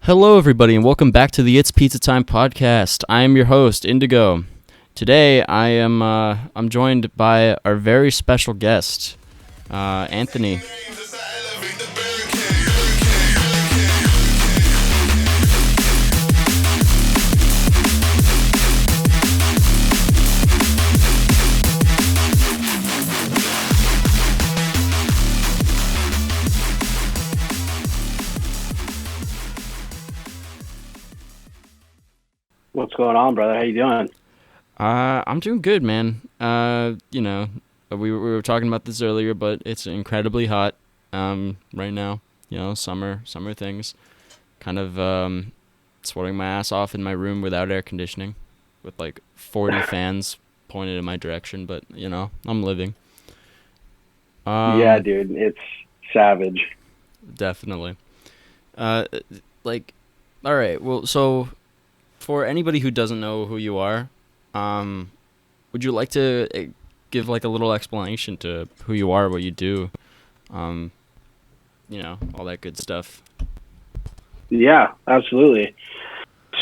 Hello, everybody, and welcome back to the It's Pizza Time podcast. I am your host, iNDiGO. Today, I'm joined by our very special guest, Anthony. What's going on, brother? How you doing? I'm doing good, man. We were talking about this earlier, but it's incredibly hot right now. Summer things. Kind of sweating my ass off in my room without air conditioning, with like 40 fans pointed in my direction. But I'm living. Yeah, dude, it's savage. Definitely. All right. Well, so for anybody who doesn't know who you are, would you like to give like a little explanation to who you are, what you do, all that good stuff? Yeah, absolutely.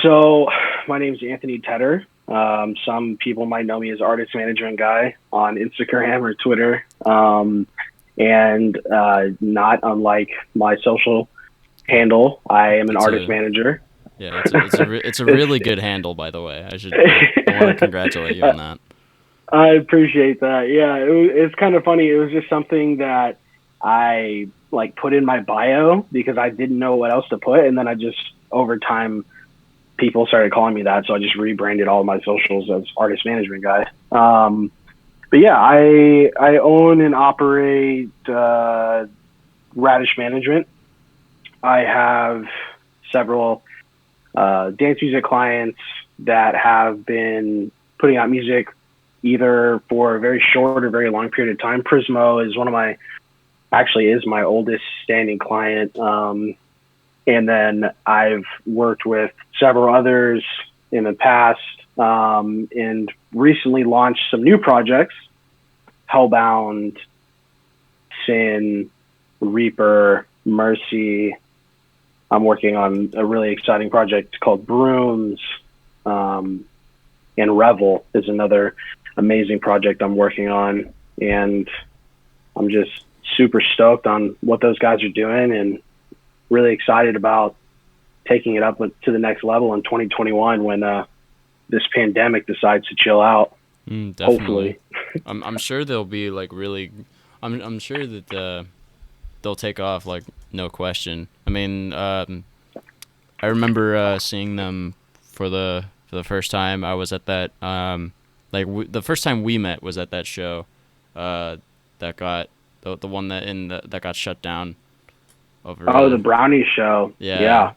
So, my name's Anthony Tedder. Some people might know me as Artist Management Guy on Instagram or Twitter. Not unlike my social handle, I am an artist manager. Yeah, it's a really good handle, by the way. I want to congratulate you on that. I appreciate that. Yeah, it's kind of funny. It was just something that I put in my bio because I didn't know what else to put, and then I just over time people started calling me that, so I just rebranded all of my socials as Artist Management Guy. But yeah, I own and operate Radish Management. I have several dance music clients that have been putting out music either for a very short or very long period of time. Prismo is is my oldest standing client. And then I've worked with several others in the past, and recently launched some new projects: Hellbound, Sin, Reaper, Mercy. I'm working on a really exciting project called Brooms, and Revel is another amazing project I'm working on. And I'm just super stoked on what those guys are doing and really excited about taking it up to the next level in 2021 when this pandemic decides to chill out. Definitely. Hopefully. I'm sure they'll be I'm sure that they'll take off, no question. I mean, I remember seeing them for the first time. I was at that the first time we met was at that show that got the one that got shut down over the Brownie show. Yeah.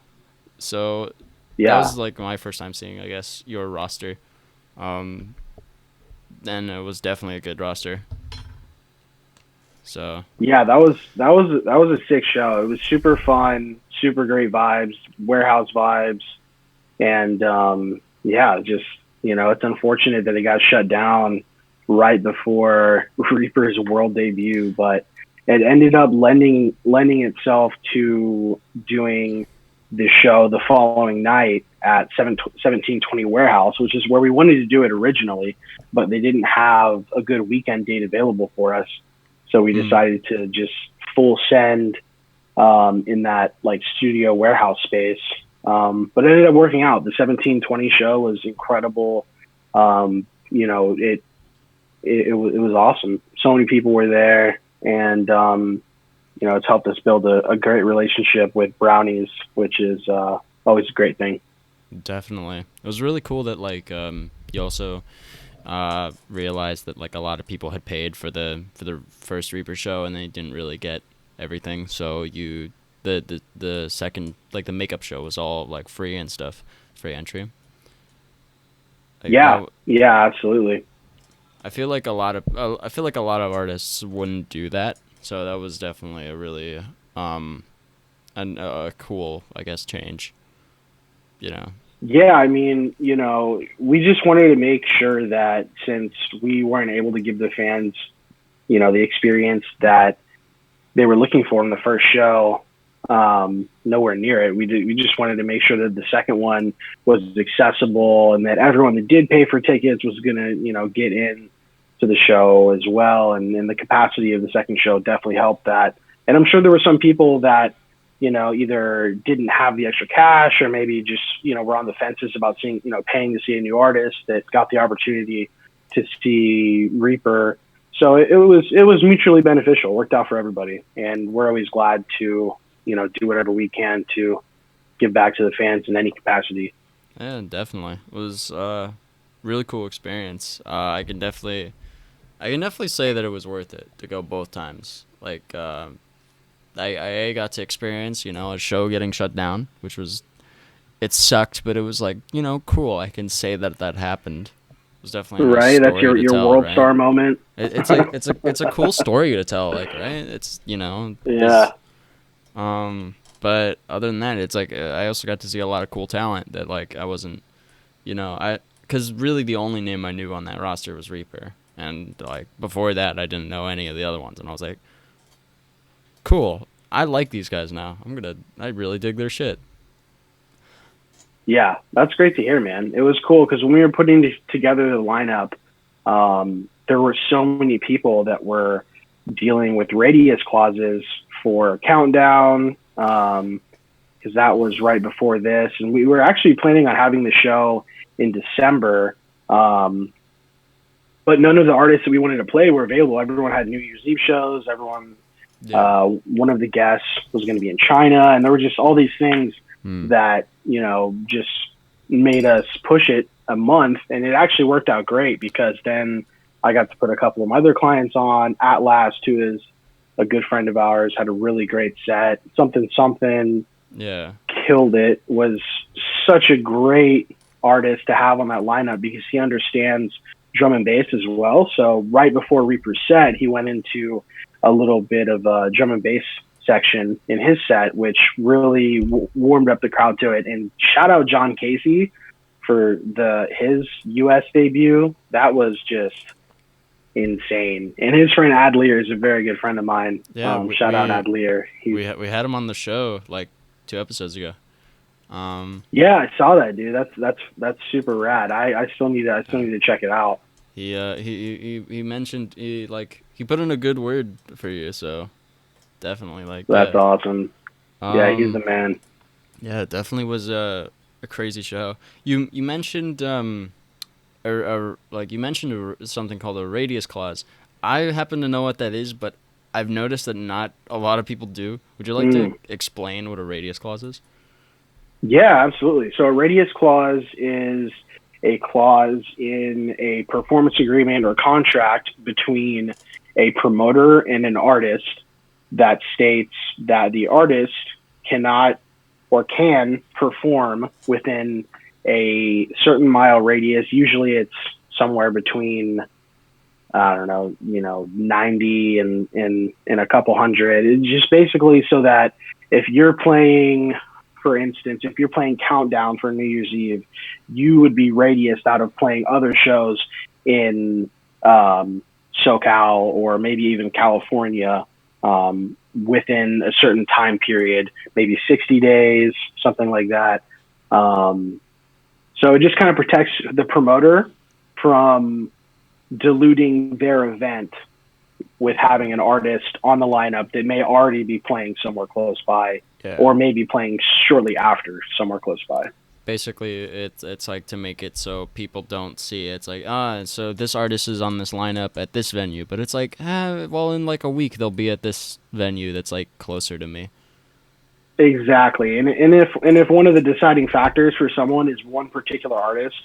So that was my first time seeing, I guess, your roster. Then it was definitely a good roster. So yeah, that was a sick show. It was super fun, super great vibes, warehouse vibes, and it's unfortunate that it got shut down right before Reaper's world debut, but it ended up lending itself to doing the show the following night at 1720 Warehouse, which is where we wanted to do it originally, but they didn't have a good weekend date available for us. So we decided to just full send in that studio warehouse space. But it ended up working out. The 1720 show was incredible. It was awesome. So many people were there, and it's helped us build a great relationship with Brownies, which is always a great thing. Definitely. It was really cool that you also realized that a lot of people had paid for the first Reaper show and they didn't really get everything. So the second the makeup show was all free and stuff, free entry. Yeah, absolutely. I feel like a lot of artists wouldn't do that. So that was definitely a really a cool, I guess, change. Yeah, I mean, we just wanted to make sure that since we weren't able to give the fans, the experience that they were looking for in the first show, nowhere near it. We just wanted to make sure that the second one was accessible and that everyone that did pay for tickets was going to, get in to the show as well. And the capacity of the second show definitely helped that. And I'm sure there were some people that, either didn't have the extra cash or maybe just, were on the fences about seeing, paying to see a new artist that got the opportunity to see Reaper. So it was mutually beneficial. It worked out for everybody. And we're always glad to, do whatever we can to give back to the fans in any capacity. Yeah, definitely. It was a really cool experience. I can definitely say that it was worth it to go both times. Like, I got to experience, a show getting shut down, which was, it sucked, but it was like, cool. I can say that happened. It was definitely a nice right. That's your tell, world right? star moment. It's like it's a cool story to tell, like, right? It's yeah. But other than that, it's like I also got to see a lot of cool talent that like I wasn't, because really the only name I knew on that roster was Reaper, and like before that I didn't know any of the other ones, and I was like, cool, I like these guys now. I really dig their shit. Yeah, that's great to hear, man. It was cool because when we were putting together the lineup, there were so many people that were dealing with radius clauses for Countdown, because that was right before this. And we were actually planning on having the show in December, but none of the artists that we wanted to play were available. Everyone had New Year's Eve shows. Everyone, one of the guests was going to be in China, and there were just all these things that, just made us push it a month. And it actually worked out great because then I got to put a couple of my other clients on. At Last, who is a good friend of ours, had a really great set. Something killed it. Was such a great artist to have on that lineup because he understands drum and bass as well. So right before Reaper's set, he went into a little bit of a drum and bass section in his set, which really warmed up the crowd to it. And shout out John Casey for his US debut. That was just insane. And his friend Adlier is a very good friend of mine. Yeah, shout out Adlier. We had him on the show like 2 episodes ago. Yeah, I saw that, dude. That's super rad. I still need to check it out. He mentioned he put in a good word for you, so definitely that's awesome. Yeah, he's the man. Yeah, it definitely was a crazy show. You mentioned you mentioned something called a radius clause. I happen to know what that is, but I've noticed that not a lot of people do. Would you like to explain what a radius clause is? Yeah, absolutely. So a radius clause is a clause in a performance agreement or contract between a promoter and an artist that states that the artist cannot or can perform within a certain mile radius. Usually it's somewhere between, I don't know, 90 and a couple hundred. It's just basically so that if you're playing, for instance, if you're playing Countdown for New Year's Eve, you would be radiused out of playing other shows in SoCal or maybe even California within a certain time period, maybe 60 days, something like that. So it just kind of protects the promoter from diluting their event with having an artist on the lineup that may already be playing somewhere close by, or maybe playing shortly after somewhere close by. Basically, it's like to make it so people don't see it. It's like, so this artist is on this lineup at this venue, but it's like, well, in like a week they'll be at this venue that's like closer to me. Exactly, and if one of the deciding factors for someone is one particular artist,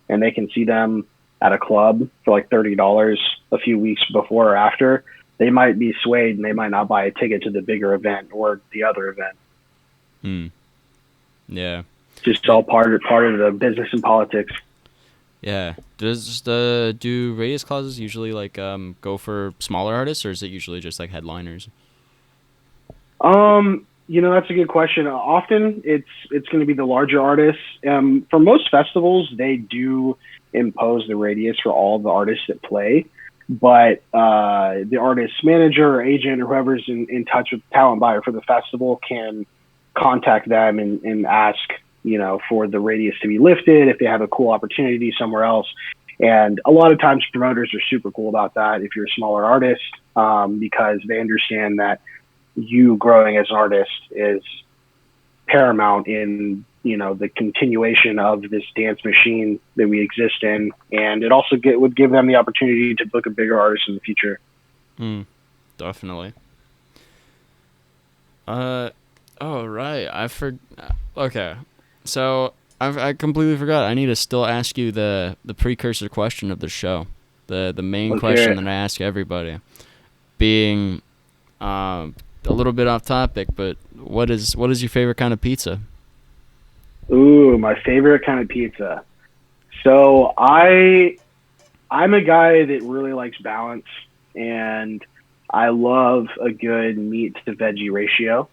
and they can see them at a club for like $30 a few weeks before or after, they might be swayed and they might not buy a ticket to the bigger event or the other event. Yeah. Just all part of the business and politics. Yeah. Do radius clauses usually like go for smaller artists, or is it usually just like headliners? That's a good question. Often it's going to be the larger artists. For most festivals, they do impose the radius for all the artists that play, but the artist's manager or agent or whoever's in touch with the talent buyer for the festival can contact them and ask, for the radius to be lifted if they have a cool opportunity somewhere else. And a lot of times promoters are super cool about that if you're a smaller artist, because they understand that you growing as an artist is paramount in, the continuation of this dance machine that we exist in. And it also would give them the opportunity to book a bigger artist in the future. Definitely. Oh, right. Okay. So I completely forgot. I need to still ask you the precursor question of the show, the main question that I ask everybody, being a little bit off topic, but what is your favorite kind of pizza? Ooh, my favorite kind of pizza. So I'm a guy that really likes balance, and I love a good meat to veggie ratio.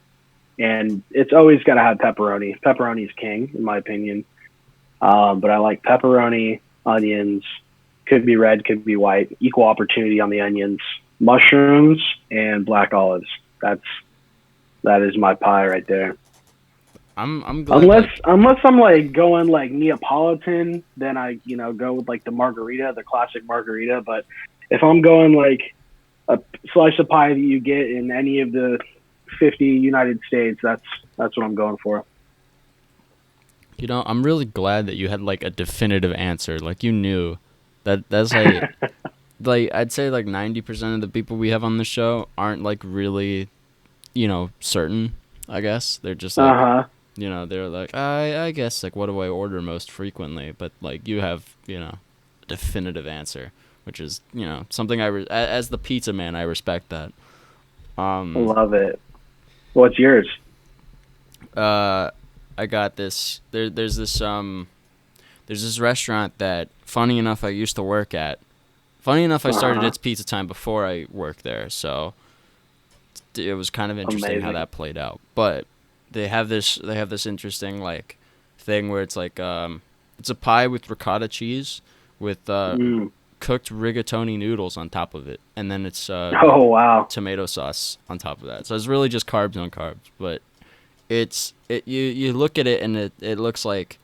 And it's always got to have pepperoni. Pepperoni is king, in my opinion. But I like pepperoni, onions, could be red, could be white, equal opportunity on the onions, mushrooms, and black olives. That is my pie right there. I'm glad. Unless I'm like going like Neapolitan, then I go with like the margarita, the classic margarita. But if I'm going like a slice of pie that you get in any of the 50 United States, that's what I'm going for. I'm really glad that you had like a definitive answer. Like you knew that's like like I'd say like 90% of the people we have on the show aren't like really, certain. I guess they're just like they're like I guess like what do I order most frequently? But like you have a definitive answer, which is something as the pizza man I respect that. Love it. What's yours? I got this. There's this restaurant that, funny enough, I used to work at. Funny enough, I started its pizza time before I worked there, so it was kind of interesting how that played out. But they have this interesting like thing where it's like it's a pie with ricotta cheese with cooked rigatoni noodles on top of it, and then it's tomato sauce on top of that. So it's really just carbs on carbs, but you look at it and it looks like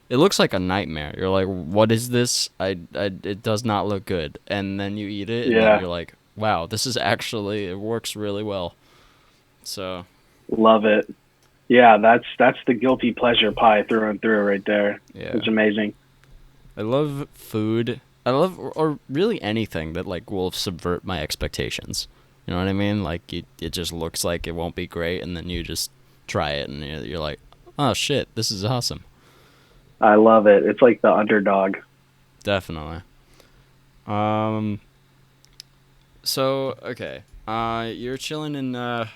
a nightmare. You're like, what is this? It does not look good. And then you eat it and then you're like, wow, it works really well. So love it. Yeah, that's the guilty pleasure pie through and through right there. Yeah. It's amazing. I love food. I love or really anything that like will subvert my expectations. You know what I mean? Like it just looks like it won't be great, and then you just try it and you're like, oh shit, this is awesome. I love it. It's like the underdog. Definitely. So okay, you're chilling in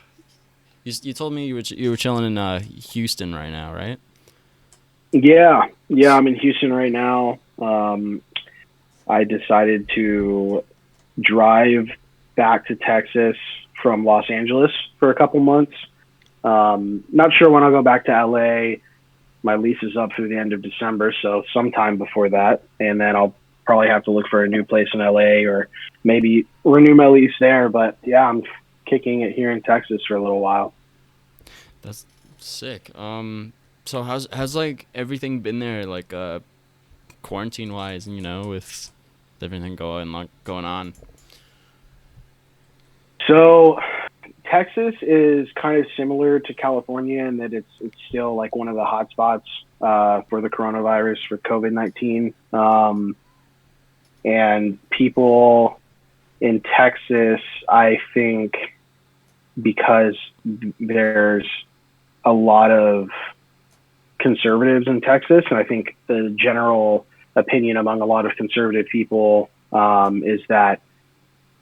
you told me you were chilling in Houston right now, right? Yeah, I'm in Houston right now. I decided to drive back to Texas from Los Angeles for a couple months. Not sure when I'll go back to LA. My lease is up through the end of December, so sometime before that. And then I'll probably have to look for a new place in LA or maybe renew my lease there. But yeah, I'm kicking it here in Texas for a little while. That's sick. So how's like everything been there, like quarantine wise, with everything going on? So Texas is kind of similar to California in that it's still like one of the hot spots for the coronavirus, for COVID-19. And people in Texas, I think, because there's a lot of conservatives in Texas, and I think the general opinion among a lot of conservative people is that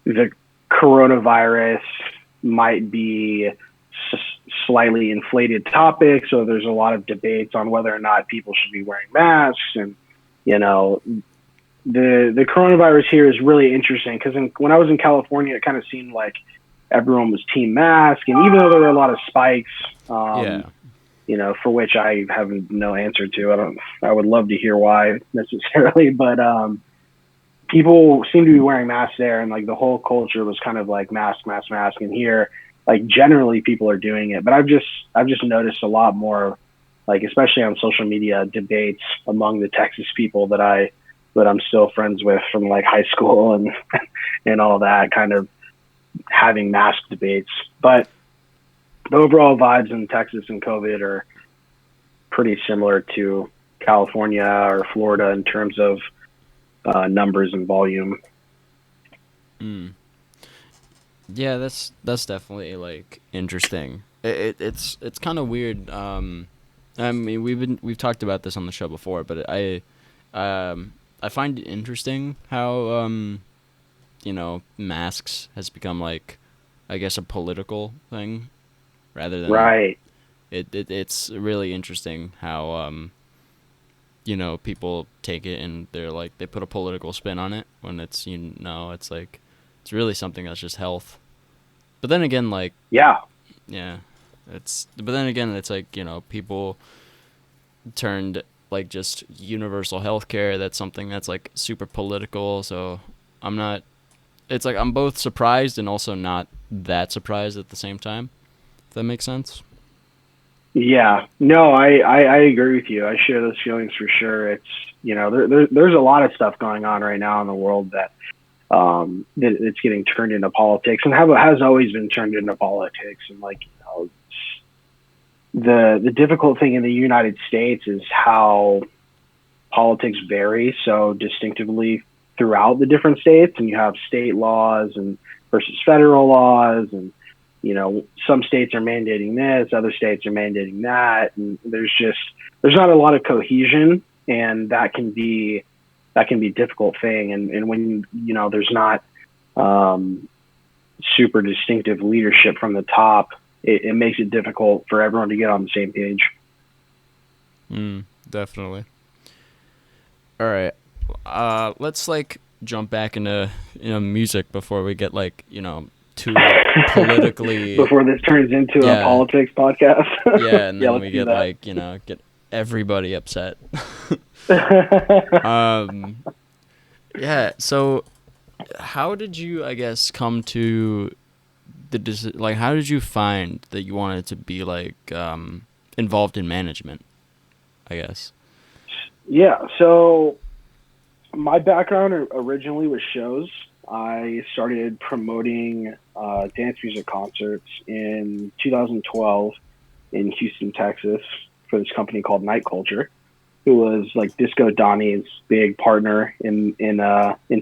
the coronavirus might be slightly inflated topic. So there's a lot of debates on whether or not people should be wearing masks. And, the coronavirus here is really interesting because when I was in California, it kind of seemed like everyone was team mask. And even though there were a lot of spikes, for which I have no answer to, I would love to hear why necessarily, but people seem to be wearing masks there, and like the whole culture was kind of like mask. And here like generally people are doing it, but I've just noticed a lot more, like especially on social media, debates among the Texas people that I'm still friends with from like high school and and all that, kind of having mask debates. But the overall vibes in Texas and COVID are pretty similar to California or Florida in terms of numbers and volume. Mm. Yeah, that's definitely like interesting. It's kind of weird. I mean, we've talked about this on the show before, but I find it interesting how masks has become like, I guess, a political thing rather than Right. it's really interesting how people take it and they're like they put a political spin on it when it's like it's really something that's just health. But then again, like, Yeah. yeah, but then again, it's like, people turned like just universal health care. That's something that's like super political. So I'm not, it's like I'm both surprised and also not that surprised at the same time. If that makes sense. Yeah, no, I agree with you. I share those feelings for sure. It's, there's a lot of stuff going on right now in the world that it's getting turned into politics and has always been turned into politics. And like, the difficult thing in the United States is how politics vary so distinctively throughout the different states, and you have state laws and versus federal laws, and some states are mandating this, other states are mandating that, and there's not a lot of cohesion, and that can be a difficult thing. And when there's not super distinctive leadership from the top, it makes it difficult for everyone to get on the same page. Definitely. All right. Let's like jump back into music before we get like too politically. Before this turns into a Yeah, politics podcast. yeah, and Yeah, then let's we do get that. like get everybody upset. um, yeah. So, how did you, I guess, come to like? How did you find that you wanted to be like involved in management? I guess. Yeah, so my background originally was shows. I started promoting dance music concerts in 2012 in Houston, Texas, for this company called Night Culture, who was like Disco Donnie's big partner in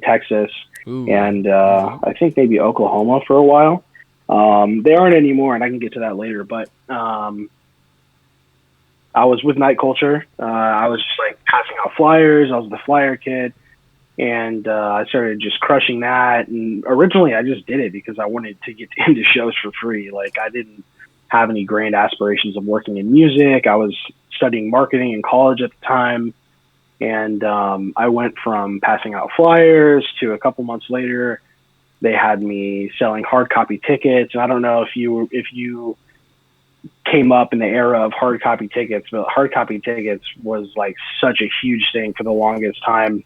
Texas, Ooh. and All right. I think maybe Oklahoma for a while. They aren't anymore, and I can get to that later. But I was with Night Culture. I was just like passing out flyers. I was the flyer kid, and I started just crushing that. And originally, I just did it because I wanted to get into shows for free. Like, I didn't have any grand aspirations of working in music. I was studying marketing in college at the time, and I went from passing out flyers to a couple months later, they had me selling hard copy tickets. And I don't know if you came up in the era of hard copy tickets, but hard copy tickets was like such a huge thing for the longest time.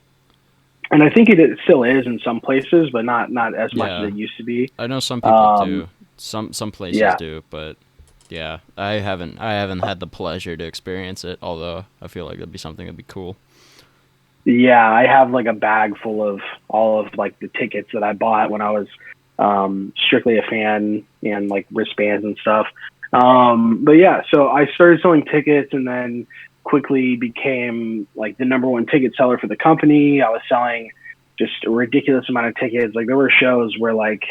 And I think it still is in some places, but not as much as Yeah. it used to be. I know some people Um, do. Some places yeah, do, but yeah, I haven't had the pleasure to experience it, although I feel like that'd be something that'd be cool. yeah, I have like a bag full of all of like the tickets that I bought when I was strictly a fan, and like wristbands and stuff. But yeah, so I started selling tickets and then quickly became like the number one ticket seller for the company. I was selling just a ridiculous amount of tickets. Like there were shows where like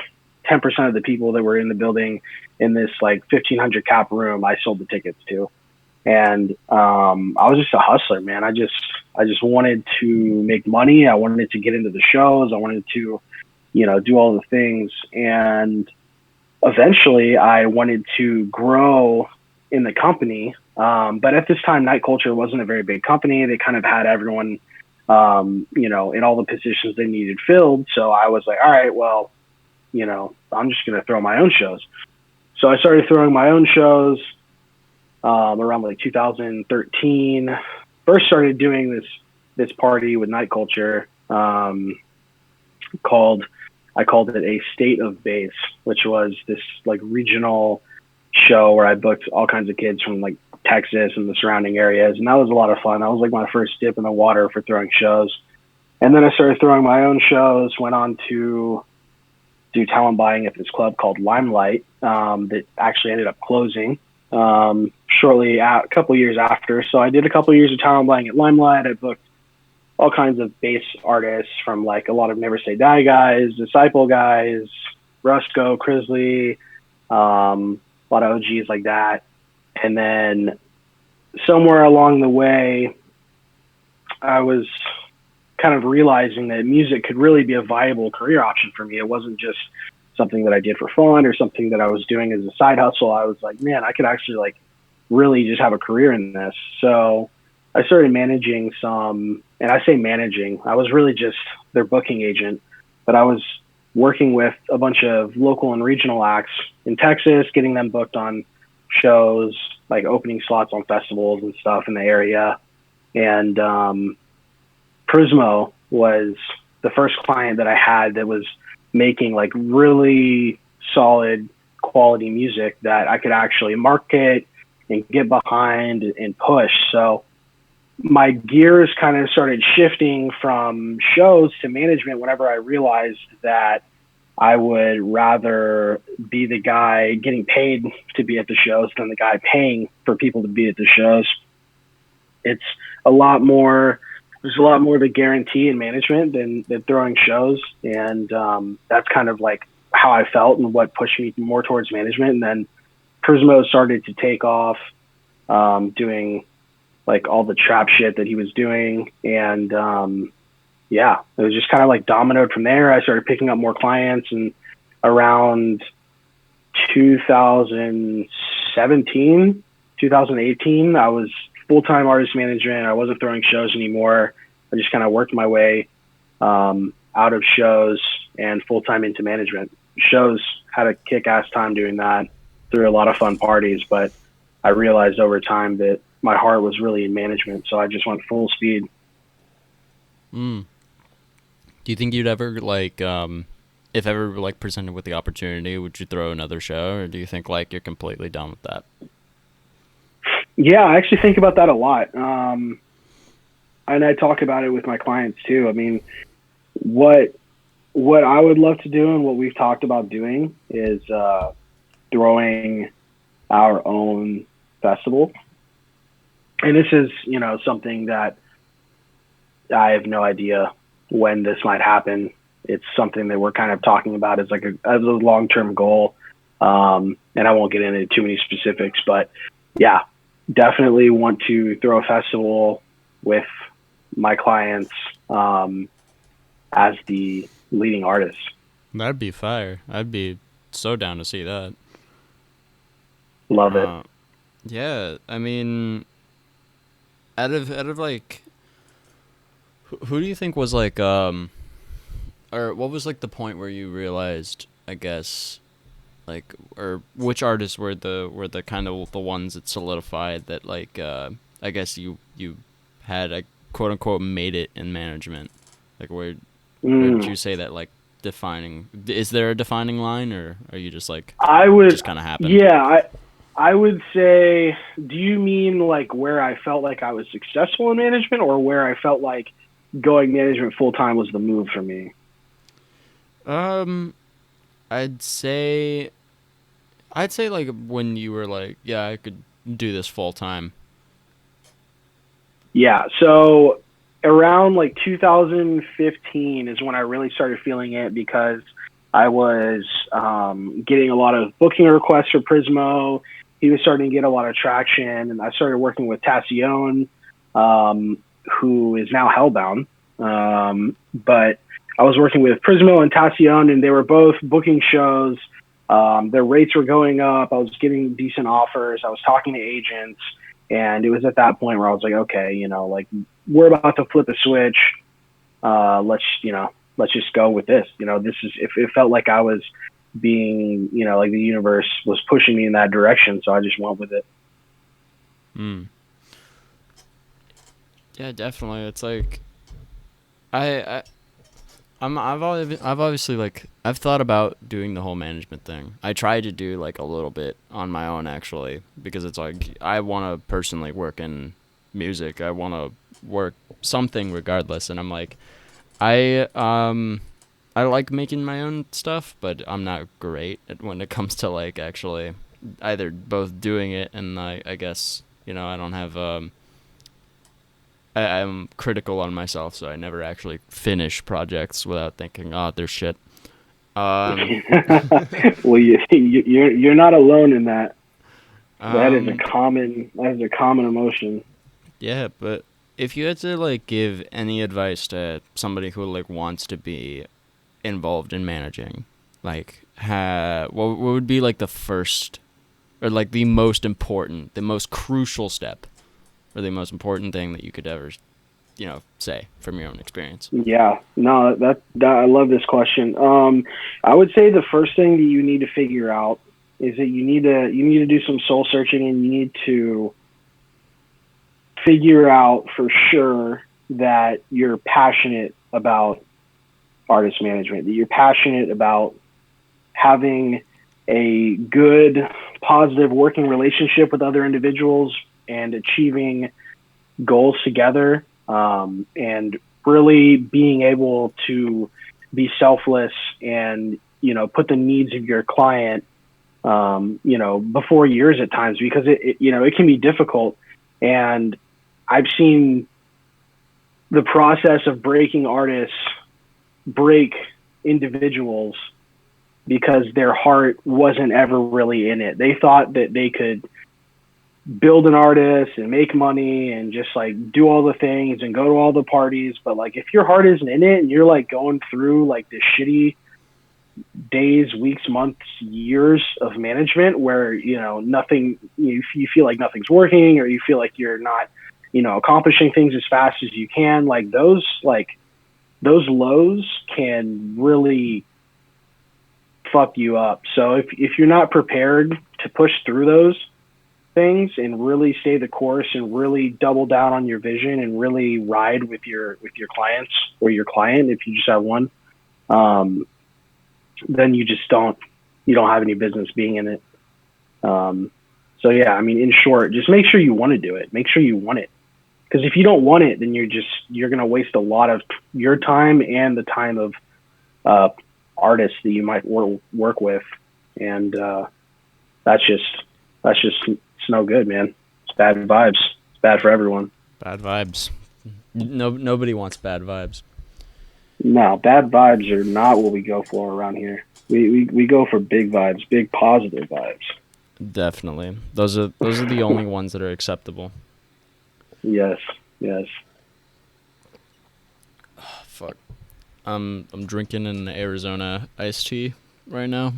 10% of the people that were in the building in this like 1,500 cap room, I sold the tickets to. And I was just a hustler, man. I just wanted to make money. I wanted to get into the shows. I wanted to, do all the things. And eventually I wanted to grow in the company. But at this time, Night Culture wasn't a very big company. They kind of had everyone, in all the positions they needed filled. So I was like, all right, well, I'm just going to throw my own shows. So I started throwing my own shows around like 2013. First started doing this party with Night Culture called I called it a State of Bass, which was this like regional show where I booked all kinds of kids from like Texas and the surrounding areas, and that was a lot of fun. That was like my first dip in the water for throwing shows. And then I started throwing my own shows, went on to do talent buying at this club called Limelight, that actually ended up closing shortly a couple years after. So I did a couple years of talent buying at Limelight. I booked all kinds of bass artists from like a lot of Never Say Die guys, Disciple guys, Rusko, Crisley, a lot of OGs like that. And then somewhere along the way, I was kind of realizing that music could really be a viable career option for me. It wasn't just something that I did for fun or something that I was doing as a side hustle. I was like, man, I could actually like really just have a career in this. So I started managing some, and I say managing, I was really just their booking agent, but I was working with a bunch of local and regional acts in Texas, getting them booked on shows, like opening slots on festivals and stuff in the area. And Prismo was the first client that I had that was making like really solid quality music that I could actually market and get behind and push. So my gears kind of started shifting from shows to management whenever I realized that I would rather be the guy getting paid to be at the shows than the guy paying for people to be at the shows. It's a lot more, there's a lot more of a guarantee in management than throwing shows. And that's kind of like how I felt and what pushed me more towards management. And then Prismo started to take off, doing like all the trap shit that he was doing. And yeah, it was just kind of like dominoed from there. I started picking up more clients, and around 2017, 2018, I was full-time artist management. I wasn't throwing shows anymore. I just kind of worked my way out of shows and full-time into management. Shows had a kick-ass time doing that, threw a lot of fun parties, but I realized over time that my heart was really in management, so I just went full speed. Do you think you'd ever like, if ever like presented with the opportunity, would you throw another show, or do you think like you're completely done with that? Yeah, I actually think about that a lot. And I talk about it with my clients too. I mean, what I would love to do and what we've talked about doing is throwing our own festival. And this is, you know, something that I have no idea when this might happen. It's something that we're kind of talking about as like as a long-term goal. And I won't get into too many specifics, but yeah, definitely want to throw a festival with my clients as the leading artist. That'd be fire. I'd be so down to see that. Love it. Yeah, I mean, out of like, who do you think was like, or what was like the point where you realized, I guess, like, or which artists were the kind of the ones that solidified that, like, I guess you had a quote unquote made it in management, like where did you say that, like, defining, is there a defining line, or are you just like, I would just kind of happened? Yeah, I would say, do you mean like where I felt like I was successful in management, or where I felt like going management full time was the move for me? I'd say like when you were like, yeah, I could do this full time. Yeah, so around like 2015 is when I really started feeling it, because I was getting a lot of booking requests for Prismo. He was starting to get a lot of traction, and I started working with Tassione, who is now Hellbound. But I was working with Prismo and Tassione, and they were both booking shows. Their rates were going up. I was getting decent offers. I was talking to agents, and it was at that point where I was like, okay, you know, like, we're about to flip a switch. Let's just go with this. You know, this is, if it felt like I was being, you know, like the universe was pushing me in that direction, so I just went with it. Yeah, definitely. It's like, I I've obviously like I've thought about doing the whole management thing. I tried to do like a little bit on my own actually because it's like I want to personally work in music. I want to work something regardless, and I'm like I like making my own stuff, but I'm not great at when it comes to like actually either both doing it and I guess I don't have I'm critical on myself, so I never actually finish projects without thinking, oh, they're shit. Um, Well, you're not alone in that. um, That is a common emotion. yeah, but if you had to like give any advice to somebody who like wants to be involved in managing, like, what would be like the first or like the most important, the most crucial step, or the most important thing that you could ever, say from your own experience? Yeah, no, that I love this question. I would say the first thing that you need to figure out is that you need to do some soul searching, and you need to figure out for sure that you're passionate about artist management, that you're passionate about having a good, positive working relationship with other individuals and achieving goals together, and really being able to be selfless and put the needs of your client before yours at times, because it can be difficult. And I've seen the process of breaking artists break individuals because their heart wasn't ever really in it. They thought that they could build an artist and make money and just like do all the things and go to all the parties. But like, if your heart isn't in it and you're like going through like the shitty days, weeks, months, years of management where, nothing, you feel like nothing's working, or you feel like you're not, accomplishing things as fast as you can, those lows can really fuck you up. So if you're not prepared to push through those things and really stay the course and really double down on your vision and really ride with your clients, or your client if you just have one, then you don't have any business being in it. So yeah, I mean, in short, just make sure you want to do it. Make sure you want it. Because if you don't want it, then you're going to waste a lot of your time and the time of artists that you might work with. And that's just it's no good, man. It's bad vibes. It's bad for everyone. Bad vibes. No, nobody wants bad vibes. No, bad vibes are not what we go for around here. We go for big vibes, big positive vibes. Definitely. Those are the only ones that are acceptable. Yes, yes. Oh, fuck. I'm drinking an Arizona iced tea right now.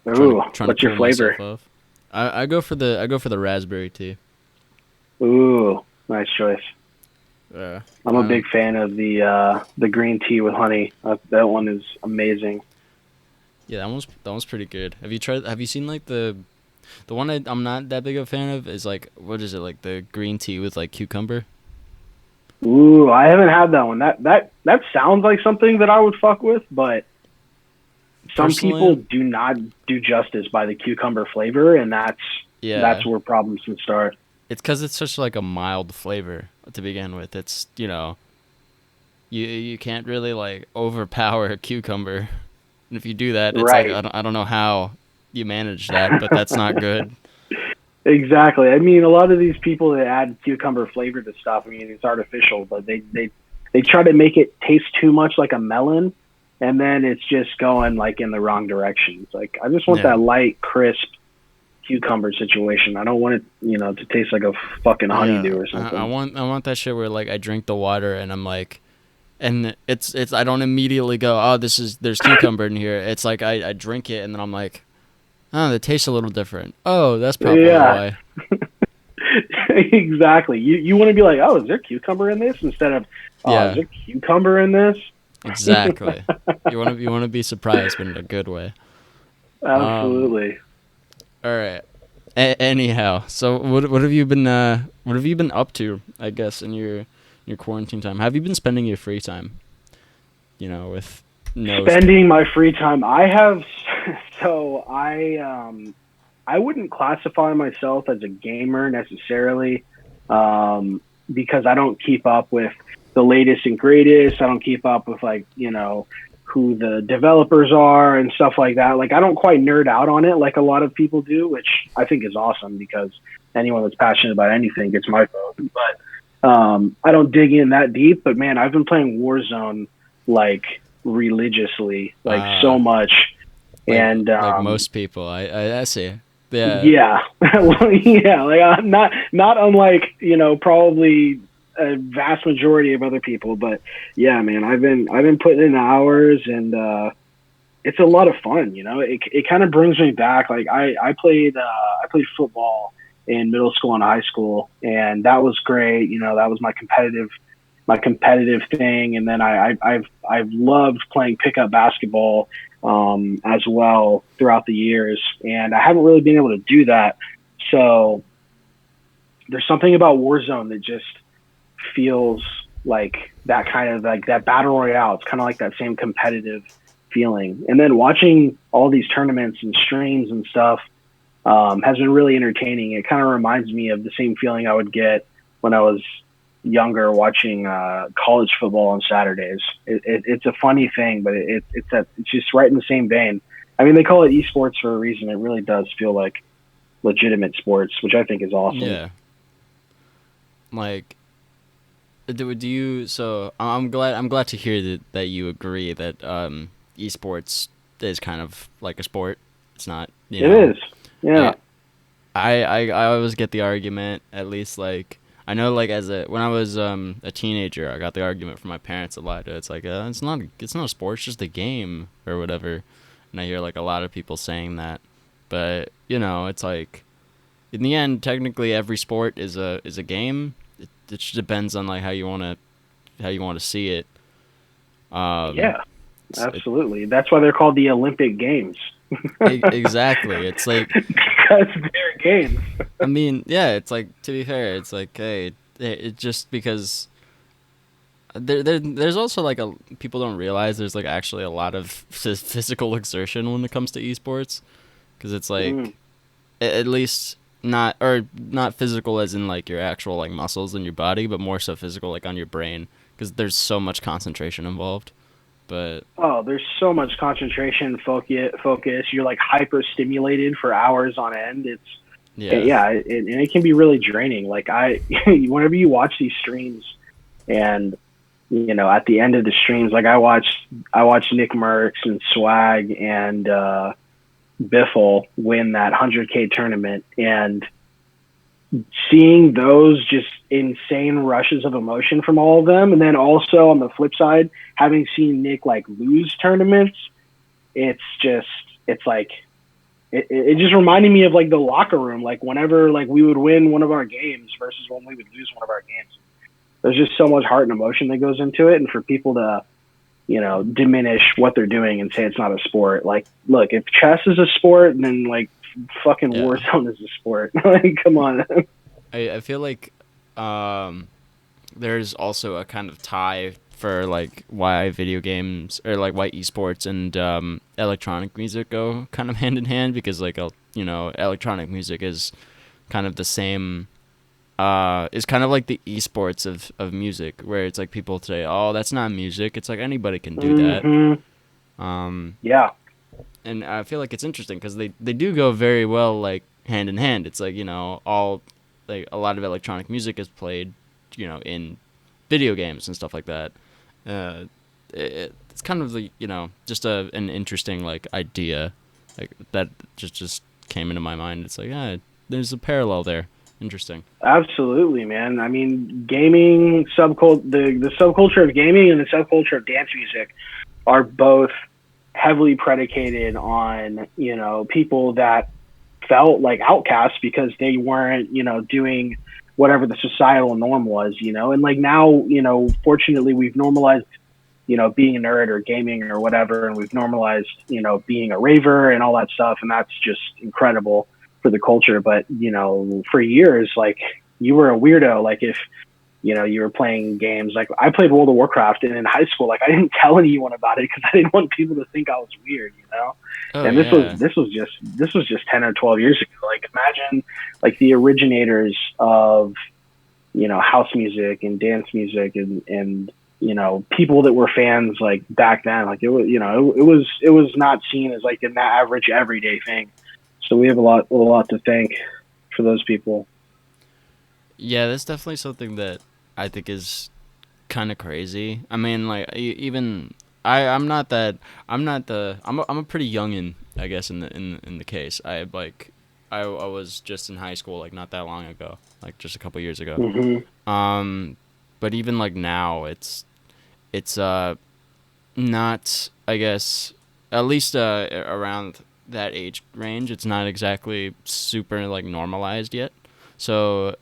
Ooh, Trying to what's your cool flavor? myself off. I go for the raspberry tea. Ooh, nice choice. Yeah. I'm a big fan of the green tea with honey. That one is amazing. Yeah, that one's pretty good. Have you seen like the one I'm not that big of a fan of is like, what is it, like the green tea with like cucumber? Ooh, I haven't had that one. That sounds like something that I would fuck with, but some people Personally, do not do justice by the cucumber flavor, and yeah. that's where problems can start. It's because it's such like a mild flavor to begin with. It's you can't really like overpower a cucumber. And if you do that, it's like Right. I don't know how you manage that, but that's not good. Exactly. I mean, a lot of these people that add cucumber flavor to stuff, I mean, it's artificial, but they try to make it taste too much like a melon, and then it's just going like in the wrong direction. It's like, I just want Yeah. that light, crisp cucumber situation. I don't want it, to taste like a fucking Yeah, honeydew or I something. want that shit where like I drink the water and I'm like, and it's I don't immediately go, oh, there's cucumber in here. It's like I drink it and then I'm like, oh, it tastes a little different. Oh, that's probably Yeah, why. exactly. You want to be like, oh, is there cucumber in this, instead of, oh, is Yeah, there cucumber in this? exactly. You want to be surprised, but in a good way. Um. Absolutely. All right. Anyhow, so what have you been up to? I guess in your quarantine time, have you been spending your free time? with no. Spending my free time, I have. So I wouldn't classify myself as a gamer necessarily, because I don't keep up with the latest and greatest. I don't keep up with who the developers are and stuff like that. Like I don't quite nerd out on it like a lot of people do, which I think is awesome because anyone that's passionate about anything gets my vote. But I don't dig in that deep. But man, I've been playing Warzone like religiously, like so much. And like most people, I see. Yeah. Yeah. Well, yeah. Like not unlike probably a vast majority of other people, but yeah, man, I've been putting in hours, and it's a lot of fun. It kind of brings me back. Like I played football in middle school and high school, and that was great. That was my competitive thing, and then I've loved playing pickup basketball as well throughout the years, and I haven't really been able to do that. So there's something about Warzone that just feels like that kind of like that battle royale. It's kind of like that same competitive feeling. And then watching all these tournaments and streams and stuff has been really entertaining. It kind of reminds me of the same feeling I would get when I was younger watching college football on Saturdays. It's a funny thing, but it's just right in the same vein. I mean, they call it esports for a reason. It really does feel like legitimate sports, which I think is awesome. Yeah. Like, do you? So I'm glad to hear that you agree that esports is kind of like a sport. It's not. It is. Yeah. I always get the argument, at least like. I know, like when I was a teenager, I got the argument from my parents a lot. It's like it's not a sport, it's just a game or whatever. And I hear like a lot of people saying that, but it's like in the end, technically every sport is a game. It just depends on like how you want to see it. Yeah, absolutely. That's why they're called the Olympic Games. Exactly. It's like because they're games. I mean, yeah. It's like, to be fair, it's like, hey, it just because there's also like people don't realize there's like actually a lot of physical exertion when it comes to esports, because it's like at least not physical as in like your actual like muscles in your body, but more so physical like on your brain, because there's so much concentration involved. But there's so much concentration, focus. You're like hyper stimulated for hours on end. It's and it can be really draining. Like whenever you watch these streams, and at the end of the streams, like I watched Nick Merckx and Swag and Biffle win that 100K tournament, and seeing those just insane rushes of emotion from all of them, and then also on the flip side, having seen Nick like lose tournaments, it just reminded me of like the locker room, like whenever like we would win one of our games versus when we would lose one of our games. There's just so much heart and emotion that goes into it, and for people to diminish what they're doing and say it's not a sport, like, look, if chess is a sport, then like fucking Warzone is a sport. Like, come on. I feel like there's also a kind of tie for like why video games or like why esports and electronic music go kind of hand in hand, because like electronic music is kind of the same is kind of like the esports of music, where it's like people say, oh, that's not music. It's like anybody can do that. Yeah. And I feel like it's interesting because they do go very well like hand in hand. It's like all like a lot of electronic music is played in video games and stuff like that. It's kind of the just an interesting like idea like that just came into my mind. It's like there's a parallel there. Interesting. Absolutely, man. I mean, gaming the subculture of gaming and the subculture of dance music are both heavily predicated on people that felt like outcasts because they weren't doing whatever the societal norm was, and like now fortunately we've normalized being a nerd or gaming or whatever, and we've normalized being a raver and all that stuff, and that's just incredible for the culture. But for years, like, you were a weirdo. Like, if you were playing games. Like I played World of Warcraft, and in high school, like I didn't tell anyone about it because I didn't want people to think I was weird, Oh And yeah. this was just 10 or 12 years ago. Like imagine like the originators of house music and dance music and people that were fans like back then. Like it was not seen as like an average everyday thing. So we have a lot to thank for those people. Yeah, that's definitely something that I think is kind of crazy. I mean, like even I'm not that I'm a pretty youngin, I guess in the case. I was just in high school like not that long ago, like just a couple years ago. Hmm. Um, but even like now, it's not, I guess, at least around that age range. It's not exactly super like normalized yet. So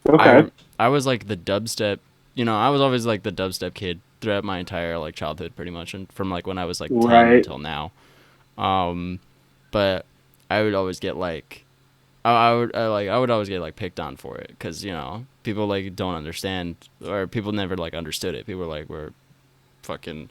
Okay. I I was like the dubstep, I was always like the dubstep kid throughout my entire like childhood pretty much, and from like when I was like 10 Right. until now. Um but I would always get like I would always get like picked on for it cuz people like don't understand, or people never like understood it. People were like we're fucking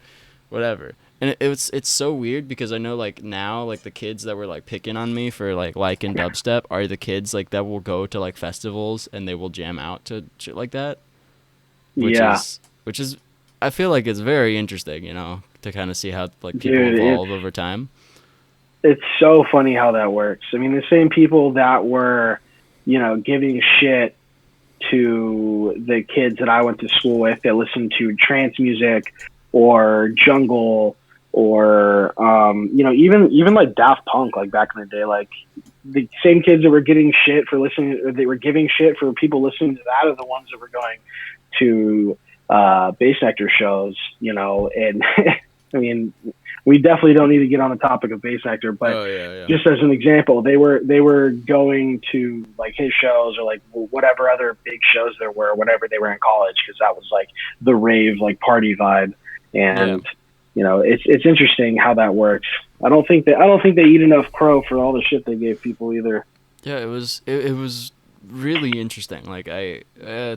whatever. And it's so weird because I know like now like the kids that were like picking on me for like liking dubstep are the kids like that will go to like festivals and they will jam out to shit like that, which Yeah, is I feel like it's very interesting, to kind of see how like people dude, evolve over time. it's so funny how that works. I mean, the same people that were, giving shit to the kids that I went to school with that listened to trance music or jungle or even like Daft Punk like back in the day, like the same kids that were getting shit for listening, or they were giving shit for people listening to that, are the ones that were going to bass nectar shows, and I mean, we definitely don't need to get on the topic of bass nectar, but Oh yeah, yeah. just as an example, they were going to like his shows or like whatever other big shows there were whenever they were in college, because that was like the rave like party vibe. Yeah. And it's interesting how that works. I don't think they eat enough crow for all the shit they gave people either. Yeah, it was really interesting. Like I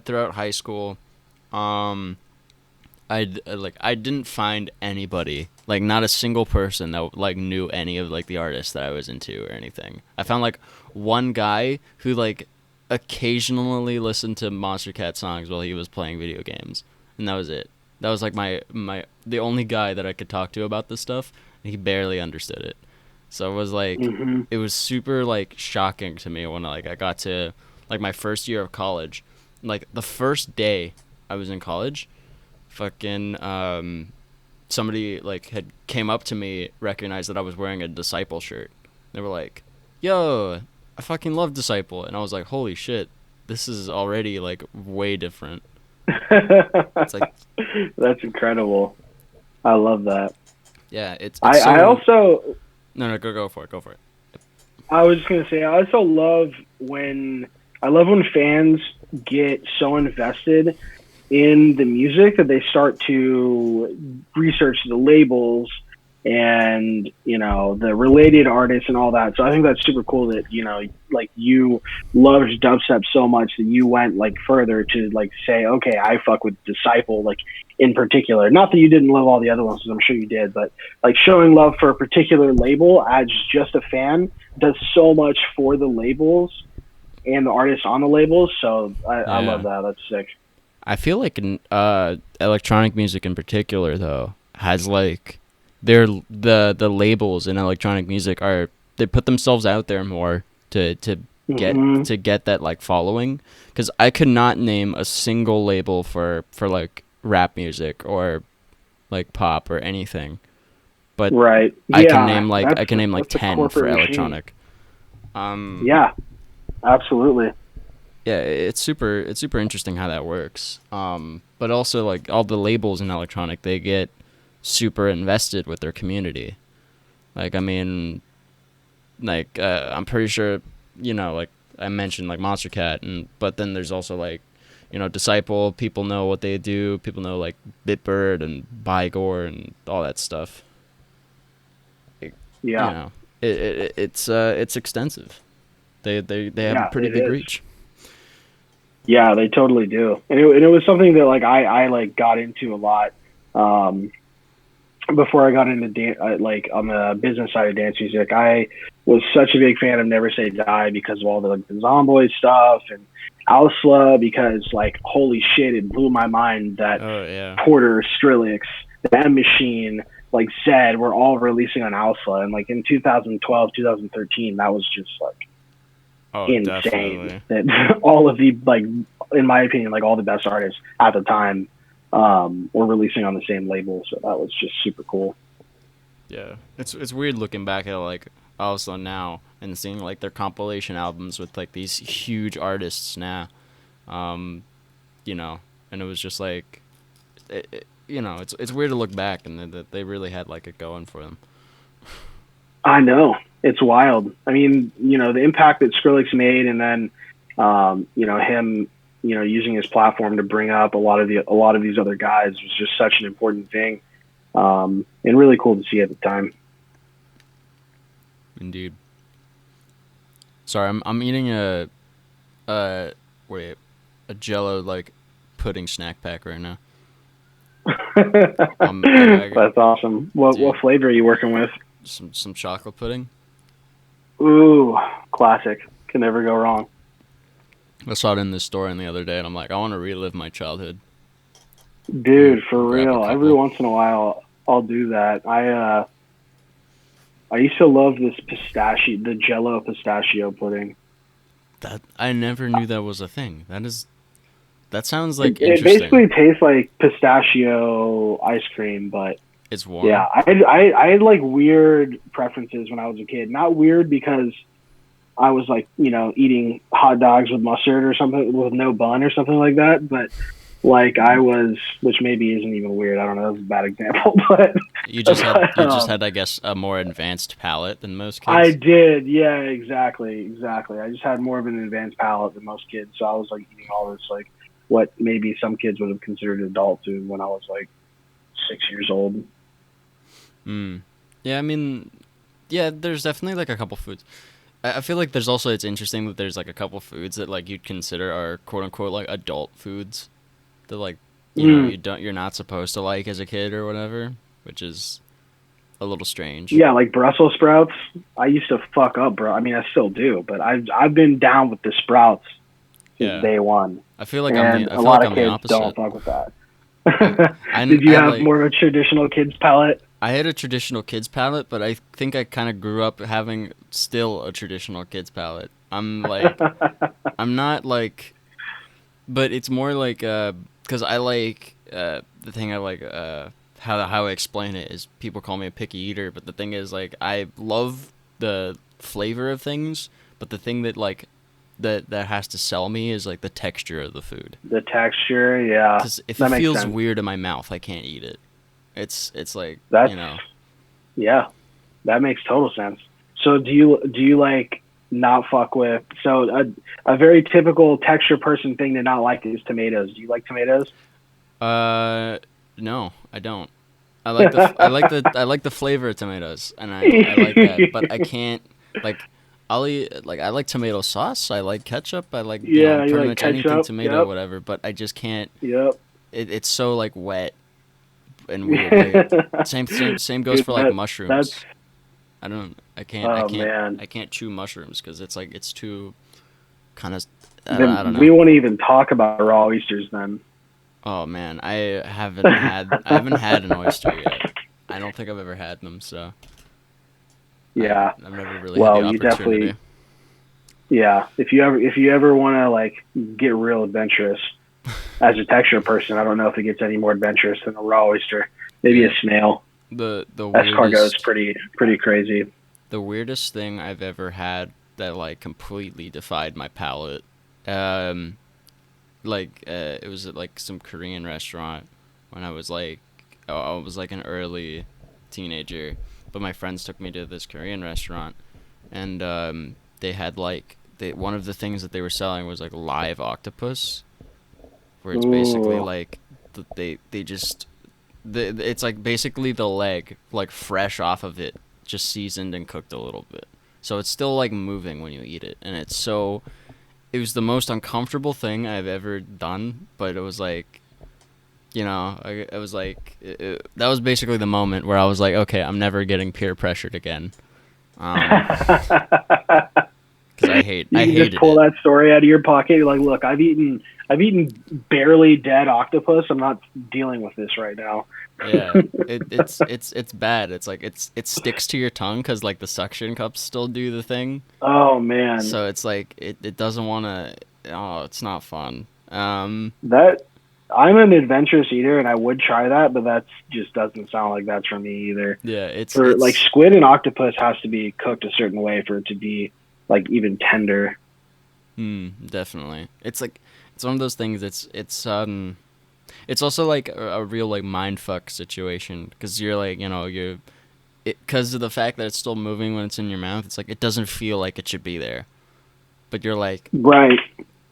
throughout high school, um I didn't find anybody, like not a single person that like knew any of like the artists that I was into or anything. I found like one guy who like occasionally listened to Monster Cat songs while he was playing video games, and that was it. That was like my the only guy that I could talk to about this stuff, and he barely understood it. So it was like Hmm. it was super like shocking to me when like I got to like my first year of college. Like the first day I was in college, fucking somebody like had came up to me, recognized that I was wearing a Disciple shirt. They were like, "Yo, I fucking love Disciple," and I was like, "Holy shit, this is already like way different." It's like, That's incredible. I love that. yeah, it's I so also no, go for it, go for it. I was just gonna say I also love when fans get so invested in the music that they start to research the labels and the related artists and all that. So I think that's super cool that like you loved dubstep so much that you went like further to like say, okay, I fuck with Disciple like in particular. Not that you didn't love all the other ones, because I'm sure you did, but like showing love for a particular label as just a fan does so much for the labels and the artists on the labels. So I love Yeah, that. That's sick. I feel like electronic music in particular though has like the labels in electronic music are they put themselves out there more Hmm. to get that like following, because I could not name a single label for like rap music or like pop or anything, but Right. Yeah. I can name like That's a 10 for corporate machine. electronic. um Yeah. Absolutely. yeah, it's super interesting how that works. But also like all the labels in electronic, they get super invested with their community. Like I mean, like I'm pretty sure, like I mentioned like Monster Cat, and but then there's also like, Disciple. People know what they do. People know like Bitbird and Bygore and all that stuff. Like, you Yeah. know, it's extensive. They have a Yeah. pretty It big is. reach. Yeah, they totally do, and it was something that like I like got into a lot. Um, Before I got into like on the business side of dance music, I was such a big fan of Never Say Die because of all the like the Zomboid stuff and Ausla because like holy shit, it blew my mind that Oh yeah. Porter, Skrillex, the M Machine, like Zed were all releasing on Ausla, and like in 2012, 2013, that was just like Oh, insane. definitely. That all of the like, in my opinion, like all the best artists at the time were releasing on the same label, so that was just super cool. Yeah. It's weird looking back at like also now and seeing like their compilation albums with like these huge artists now. Um, you know, and it was just like it's weird to look back and that they really had like it going for them. I know, it's wild. I mean, you know, the impact that Skrillex made, and then you know him, you know, using his platform to bring up a lot of these other guys was just such an important thing, and really cool to see at the time. Indeed. Sorry, I'm eating uh wait a Jello like pudding snack pack right now. That's awesome. Dude, What flavor are you working with? some chocolate pudding. Ooh, classic. Can never go wrong. I saw it in this store the other day, and I'm like, I want to relive my childhood. I'm gonna Dude, for grab a real. Every couple. once in a while, I'll do that. I used to love this the Jello pistachio pudding. That I never knew that was a thing. That sounds like It interesting. basically tastes like pistachio ice cream, but It's yeah, warm. I had like weird preferences when I was a kid. Not weird because I was like, you know, eating hot dogs with mustard or something with no bun or something like that, but like I was, which maybe isn't even weird. I don't know. That's a bad example, but, You just had I guess a more advanced palate than most I kids. did. Yeah, exactly. I just had more of an advanced palate than most kids, so I was like eating all this like what maybe some kids would have considered adult food when I was like 6 years old. Mm. Yeah, I mean, yeah, there's definitely like a couple foods. I feel like there's also it's interesting that there's like a couple foods that like you'd consider are quote unquote like adult foods that like Mm. you're not supposed to like as a kid or whatever, which is a little strange. Yeah, like Brussels sprouts. I used to fuck up, bro. I mean, I still do, but I've been down with the sprouts since Yeah, day one, and I a feel like lot of I'm the kids don't opposite. fuck with that. I I Did you I have like more of a traditional kids palate? I had a traditional kids palate, but I think I kind of grew up having still a traditional kids palate. I'm not like, but it's more like because I like the thing I like how I explain it is people call me a picky eater, but the thing is like I love the flavor of things, but the thing that like that has to sell me is like the texture of the food. The texture, yeah, Because if it that makes feels sense. weird in my mouth, I can't eat it. It's like That's yeah, that makes total sense. So do you like not fuck with a very typical texture person thing to not like is tomatoes. Do you like tomatoes? uh no, I don't. I like the flavor of tomatoes, and I like that, but I can't like I'll eat like I like tomato sauce, I like ketchup, I like Yeah, you pretty like much anything ketchup? tomato Yep, whatever, but I just can't. yep. It's so like wet and weird. Like same goes Dude, for like that's mushrooms. oh man. I can't chew mushrooms because it's like it's too kind of I don't Then we know. won't even talk about raw oysters then. Oh man, I haven't had an oyster yet. I don't think I've ever had them, so Yeah. I've never really had the Well, you opportunity. definitely yeah. If you ever want to like get real adventurous as a texture person, I don't know if it gets any more adventurous than a raw oyster. Maybe a Yeah, snail. the Escargot is weirdest pretty crazy. the weirdest thing I've ever had that like completely defied my palate. Um, it was at like some Korean restaurant when I was like an early teenager, but my friends took me to this Korean restaurant, and they had one of the things that they were selling was like live octopus, where it's basically Ooh. like they just it's like basically the leg like fresh off of it, just seasoned and cooked a little bit, so it's still like moving when you eat it, and it was the most uncomfortable thing I've ever done, but it was like, it was like that was basically the moment where I was like, okay, I'm never getting peer pressured again. Because I You can just hated pull it. that story out of your pocket. You're like, look, I've eaten barely dead octopus. I'm not dealing with this right now. Yeah, it's bad. It's like it sticks to your tongue because like the suction cups still do the thing. Oh man, So it's like it doesn't want to. Oh, it's not fun. that I'm an adventurous eater, and I would try that, but that just doesn't sound like that's for me either. Yeah, For like squid and octopus has to be cooked a certain way for it to be like even tender. definitely. It's like it's one of those things. It's also like a real like mind fuck situation because you're like you're because of the fact that it's still moving when it's in your mouth. It's like it doesn't feel like it should be there, but you're like Right.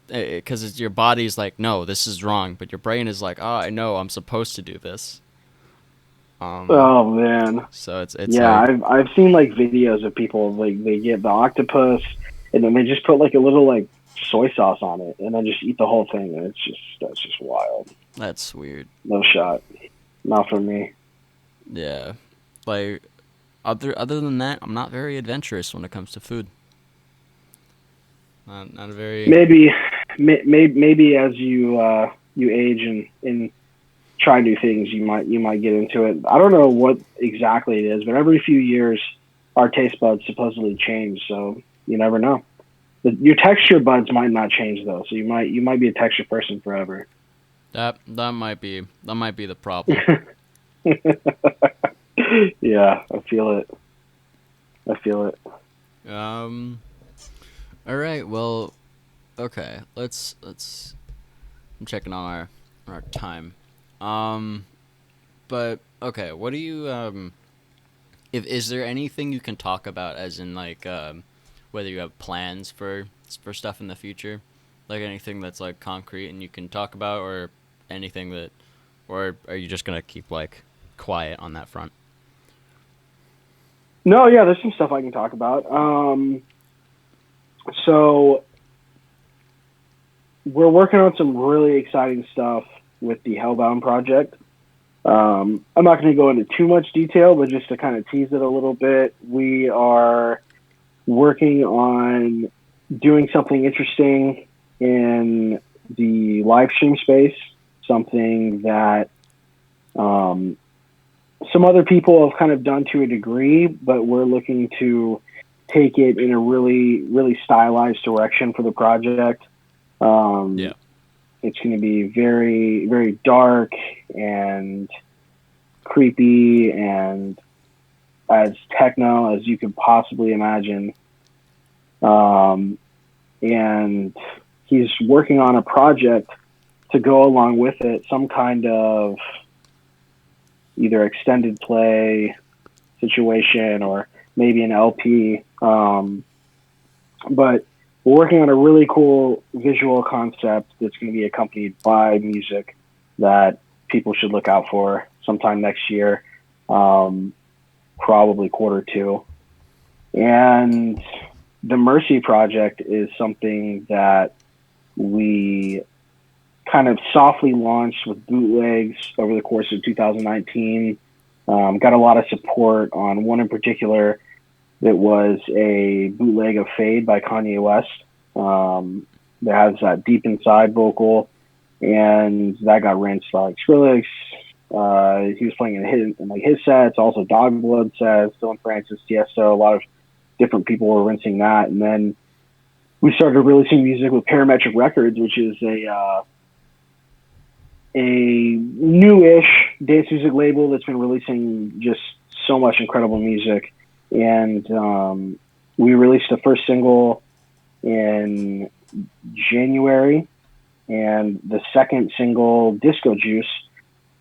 because your body's like, no, this is wrong, but your brain is like, oh, I know I'm supposed to do this. Oh man. So it's Yeah, like, I've seen like videos of people like they get the octopus and then they just put like a little like soy sauce on it and then just eat the whole thing and that's just wild. that's weird. No shot. Not for me. Yeah, like other than that, I'm not very adventurous when it comes to food. Not a very. Maybe maybe as you age and try new things, you might get into it. I don't know what exactly it is, but every few years our taste buds supposedly change, so you never know. Your texture buds might not change though, so you might be a texture person forever. That might be the problem. Yeah, I feel it. I feel it. Um. All right. Well. Okay. Let's. I'm checking on our time. Um. But okay. What do you If is there anything you can talk about, as in like whether you have plans for stuff in the future, like anything that's like concrete and you can talk about, or anything that, or are you just gonna keep like quiet on that front? No, yeah, there's some stuff I can talk about. So we're working on some really exciting stuff with the Hellbound project. I'm not going to go into too much detail, but just to kind of tease it a little bit, we are working on doing something interesting in the live stream space, something that some other people have kind of done to a degree, but we're looking to take it in a really, really stylized direction for the project. Yeah. It's going to be very, very dark and creepy and as techno as you could possibly imagine. And he's working on a project to go along with it, some kind of either extended play situation or maybe an LP. But we're working on a really cool visual concept that's going to be accompanied by music that people should look out for sometime next year, probably Q2. And the Mercy Project is something that we kind of softly launched with bootlegs over the course of 2019. Got a lot of support on one in particular that was a bootleg of Fade by Kanye West. That has that Deep Inside vocal, and that got rinsed by like Skrillex. He was playing in like his sets, also Dog Blood sets, Dylan Francis, Tiesto, a lot of different people were rinsing that. And then we started releasing music with Parametric Records, which is a newish dance music label that's been releasing just so much incredible music. And we released the first single in January, and the second single, Disco Juice,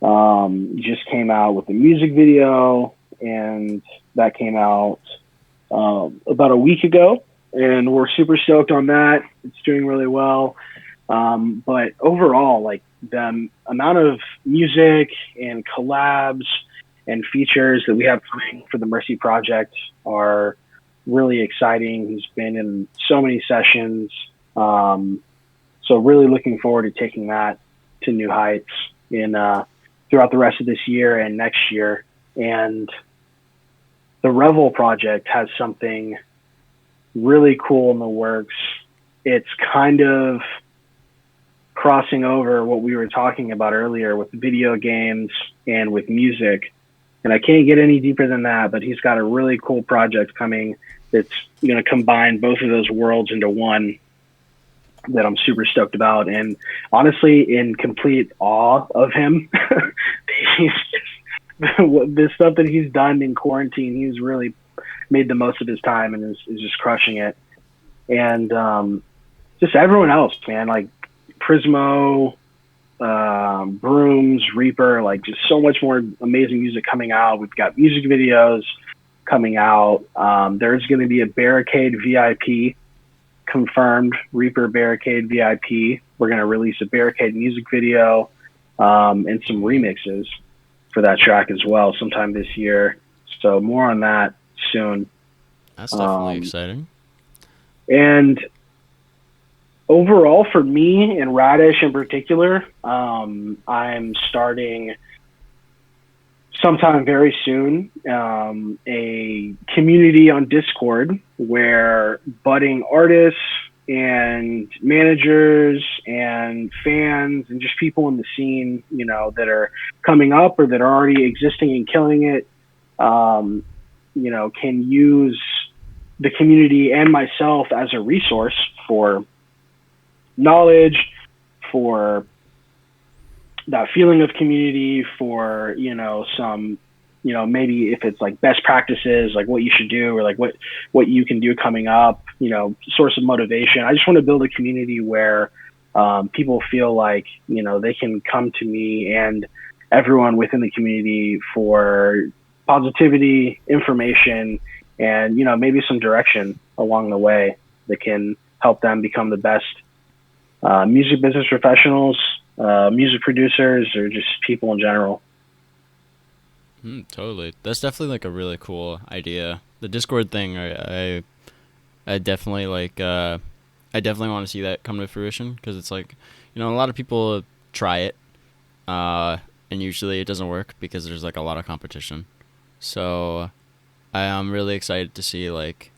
just came out with the music video, and that came out about a week ago, and we're super stoked on that. It's doing really well. But overall, like the amount of music and collabs and features that we have coming for the Mercy Project are really exciting. He's been in so many sessions. So really looking forward to taking that to new heights in throughout the rest of this year and next year. And the Revel project has something really cool in the works. It's kind of crossing over what we were talking about earlier with video games and with music. And I can't get any deeper than that, but he's got a really cool project coming that's going to combine both of those worlds into one that I'm super stoked about. And honestly, in complete awe of him. He's just, the stuff that he's done in quarantine, he's really made the most of his time and is just crushing it. And just everyone else, man, like Prismo, Brooms, Reaper, like just so much more amazing music coming out. We've got music videos coming out. There's going to be a Barricade VIP confirmed, Reaper Barricade VIP. We're going to release a Barricade music video and some remixes for that track as well sometime this year. So more on that soon. That's definitely exciting. And overall, for me and Radish in particular, I'm starting sometime very soon a community on Discord where budding artists and managers and fans and just people in the scene, you know, that are coming up or that are already existing and killing it, you know, can use the community and myself as a resource for knowledge, for that feeling of community, for, you know, some, you know, maybe if it's like best practices, like what you should do or like what you can do coming up, you know, source of motivation. I just want to build a community where people feel like, you know, they can come to me and everyone within the community for positivity, information, and, you know, maybe some direction along the way that can help them become the best music business professionals, music producers, or just people in general. Totally. That's definitely like a really cool idea. The Discord thing, I definitely like. I definitely want to see that come to fruition because it's like, you know, a lot of people try it, and usually it doesn't work because there's like a lot of competition. So I am really excited to see like.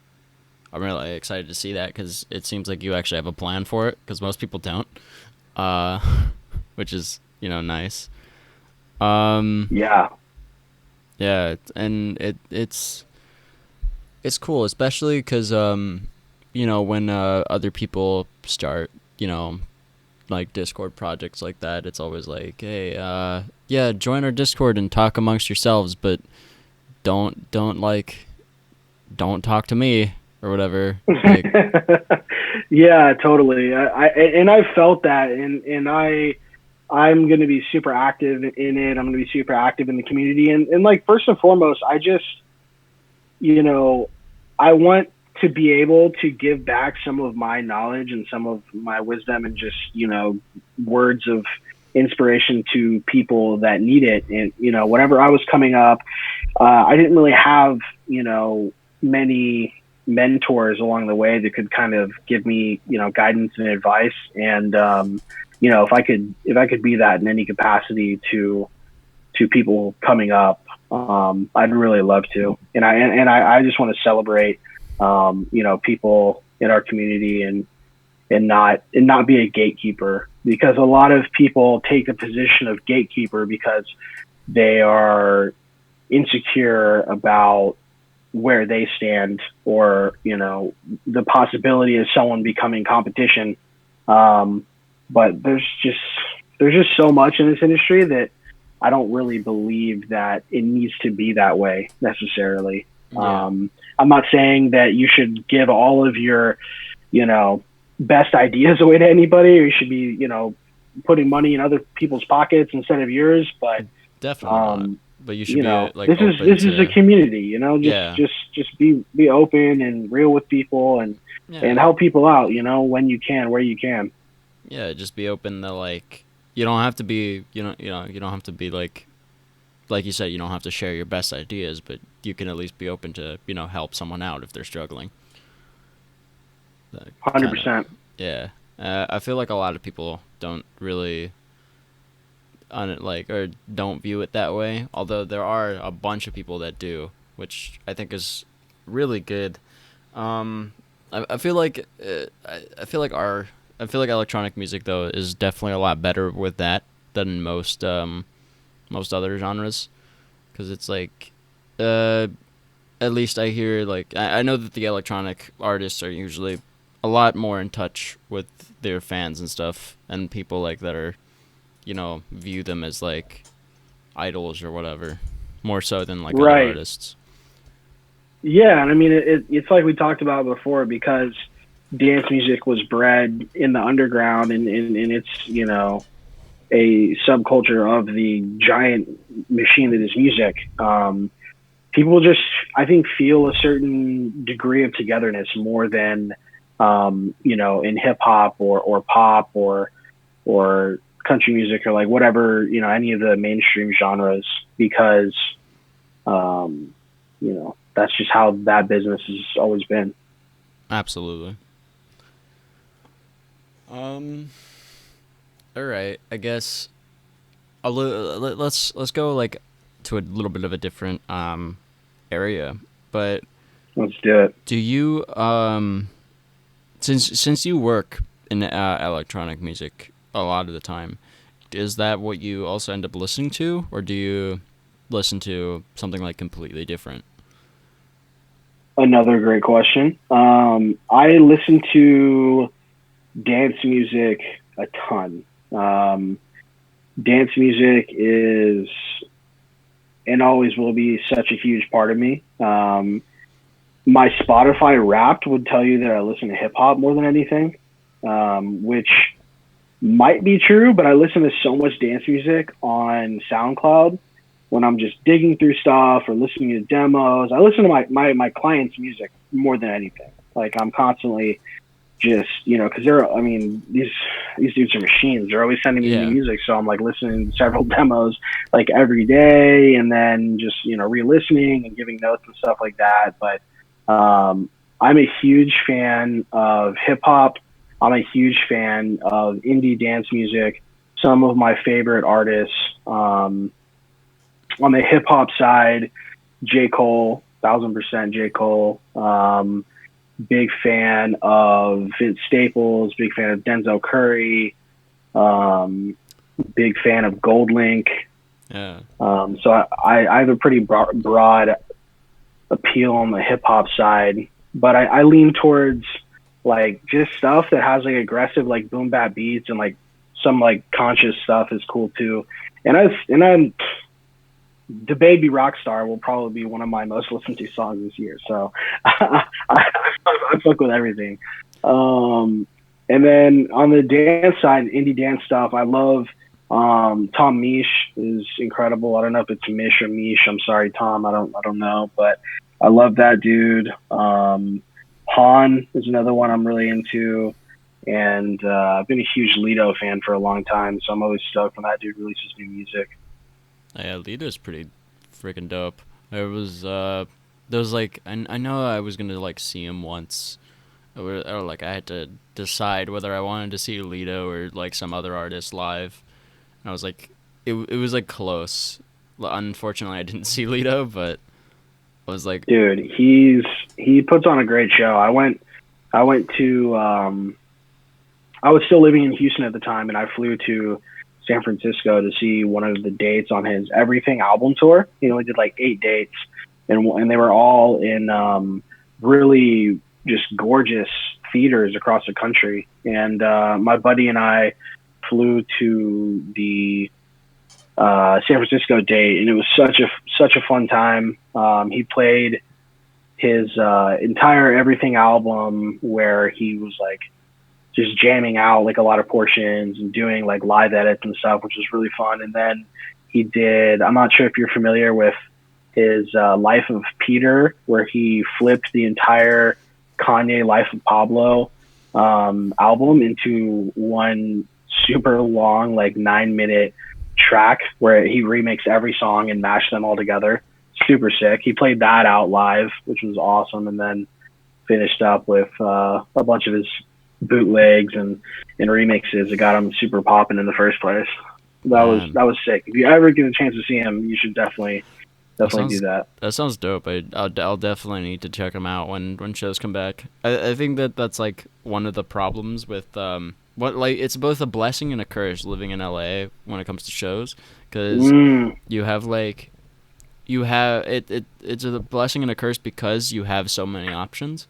I'm really excited to see that because it seems like you actually have a plan for it because most people don't, which is, you know, nice. Yeah. Yeah, and it's cool, especially because you know, when other people start, you know, like Discord projects like that, it's always like, hey, yeah, join our Discord and talk amongst yourselves, but don't like don't talk to me or whatever. Like, Yeah, totally. I've felt that, and I'm going to be super active in it. I'm going to be super active in the community, and like first and foremost, I just, you know, I want to be able to give back some of my knowledge and some of my wisdom and just, you know, words of inspiration to people that need it. And, you know, whenever I was coming up, I didn't really have, you know, many mentors along the way that could kind of give me, you know, guidance and advice. And, you know, if I could be that in any capacity to people coming up, I'd really love to. And I just want to celebrate, you know, people in our community and not be a gatekeeper, because a lot of people take the position of gatekeeper because they are insecure about where they stand, or, you know, the possibility of someone becoming competition. But there's just so much in this industry that I don't really believe that it needs to be that way necessarily. yeah. I'm not saying that you should give all of your, you know, best ideas away to anybody, or you should be, you know, putting money in other people's pockets instead of yours. But Definitely not. But you should you be know, like this open is a to, community. You know, yeah, just be open and real with people, and yeah, help people out. You know, when you can, where you can. yeah. Just be open to like, you don't have to be, you don't have to be like you said, you don't have to share your best ideas, but you can at least be open to, you know, help someone out if they're struggling. That kind of, 100%. Yeah. I feel like a lot of people don't really on it like or don't view it that way. Although there are a bunch of people that do, which I think is really good. Um, I feel like I feel like electronic music though is definitely a lot better with that than most other genres because it's like uh at least I hear like I know that the electronic artists are usually a lot more in touch with their fans and stuff and people like that are view them as like idols or whatever more so than like other Right. artists. Yeah, and I mean it's like we talked about before because dance music was bred in the underground and it's a subculture of the giant machine that is music. People just I think feel a certain degree of togetherness more than in hip hop or pop or country music or like whatever any of the mainstream genres because that's just how that business has always been. Absolutely. Um. All right. I guess let's go like to a little bit of a different area. But Let's do it. do you since you work in electronic music a lot of the time, is that what you also end up listening to, or do you listen to something like completely different? Another great question. I listen to dance music a ton. Um, Dance music is and always will be such a huge part of me. My Spotify Wrapped would tell you that I listen to hip hop more than anything, which might be true, but I listen to so much dance music on SoundCloud when I'm just digging through stuff or listening to demos. I listen to my clients' music more than anything. Like I'm constantly just because I mean these dudes are machines. They're always sending me new Yeah. music, so I'm like listening to several demos like every day, and then just re-listening and giving notes and stuff like that. But I'm a huge fan of hip hop. I'm a huge fan of indie dance music. Some of my favorite artists on the hip hop side, J. Cole, 1000% J. Cole. Big fan of Vince Staples, big fan of Denzel Curry, big fan of Gold Link. Yeah. So I have a pretty broad appeal on the hip hop side, but I lean towards like just stuff that has like aggressive like boom bap beats and like some like conscious stuff is cool too. And I'm the Baby Rockstar will probably be one of my most listened to songs this year. So I fuck with everything. And then on the dance side, indie dance stuff, I love Tom Misch is incredible. I don't know if it's Mish or Mish. I'm sorry, Tom. I don't know, but I love that dude. Han is another one I'm really into. And I've been a huge Lido fan for a long time, so I'm always stoked when that dude releases new music. Yeah, Lita's pretty freaking dope. There was like I know I was gonna like see him once, or like I had to decide whether I wanted to see Lito or like some other artist live, and I was like, it was like close. Unfortunately, I didn't see Lito, but I was like, Dude, he puts on a great show. I went to I was still living in Houston at the time, and I flew to San Francisco to see one of the dates on his Everything album tour. He only did like 8 dates, and they were all in really just gorgeous theaters across the country. And my buddy and I flew to the San Francisco date, and it was such a fun time. He played his entire Everything album, where he was like just jamming out like a lot of portions and doing like live edits and stuff, which was really fun. And then he did, I'm not sure if you're familiar with his Life of Peter, where he flipped the entire Kanye Life of Pablo album into one super long, like 9 minute track where he remakes every song and mashed them all together. Super sick. He played that out live, which was awesome. And then finished up with a bunch of his bootlegs and remixes that got them super popping in the first place. Man, That was sick. If you ever get a chance to see him, you should definitely that do sounds that. that sounds dope. I'll definitely need to check them out when shows come back. I think that's like one of the problems with what like it's both a blessing and a curse living in LA when it comes to shows, because Mm, you have like you have it's a blessing and a curse because you have so many options.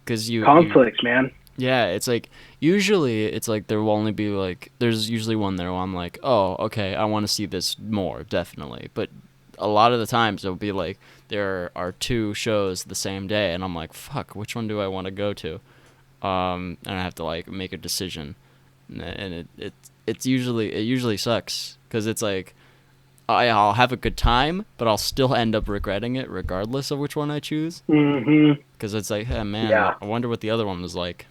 Because you conflicts, man. yeah, it's like usually it's like there will only be like there's usually one there where I'm like, oh, okay, I want to see this more, definitely. But a lot of the times it'll be like there are two shows the same day, and I'm like, fuck, which one do I want to go to? And I have to like make a decision, and it usually sucks because it's like I'll have a good time, but I'll still end up regretting it regardless of which one I choose. Hmm. Because it's like, hey, man, Yeah. I wonder what the other one was like.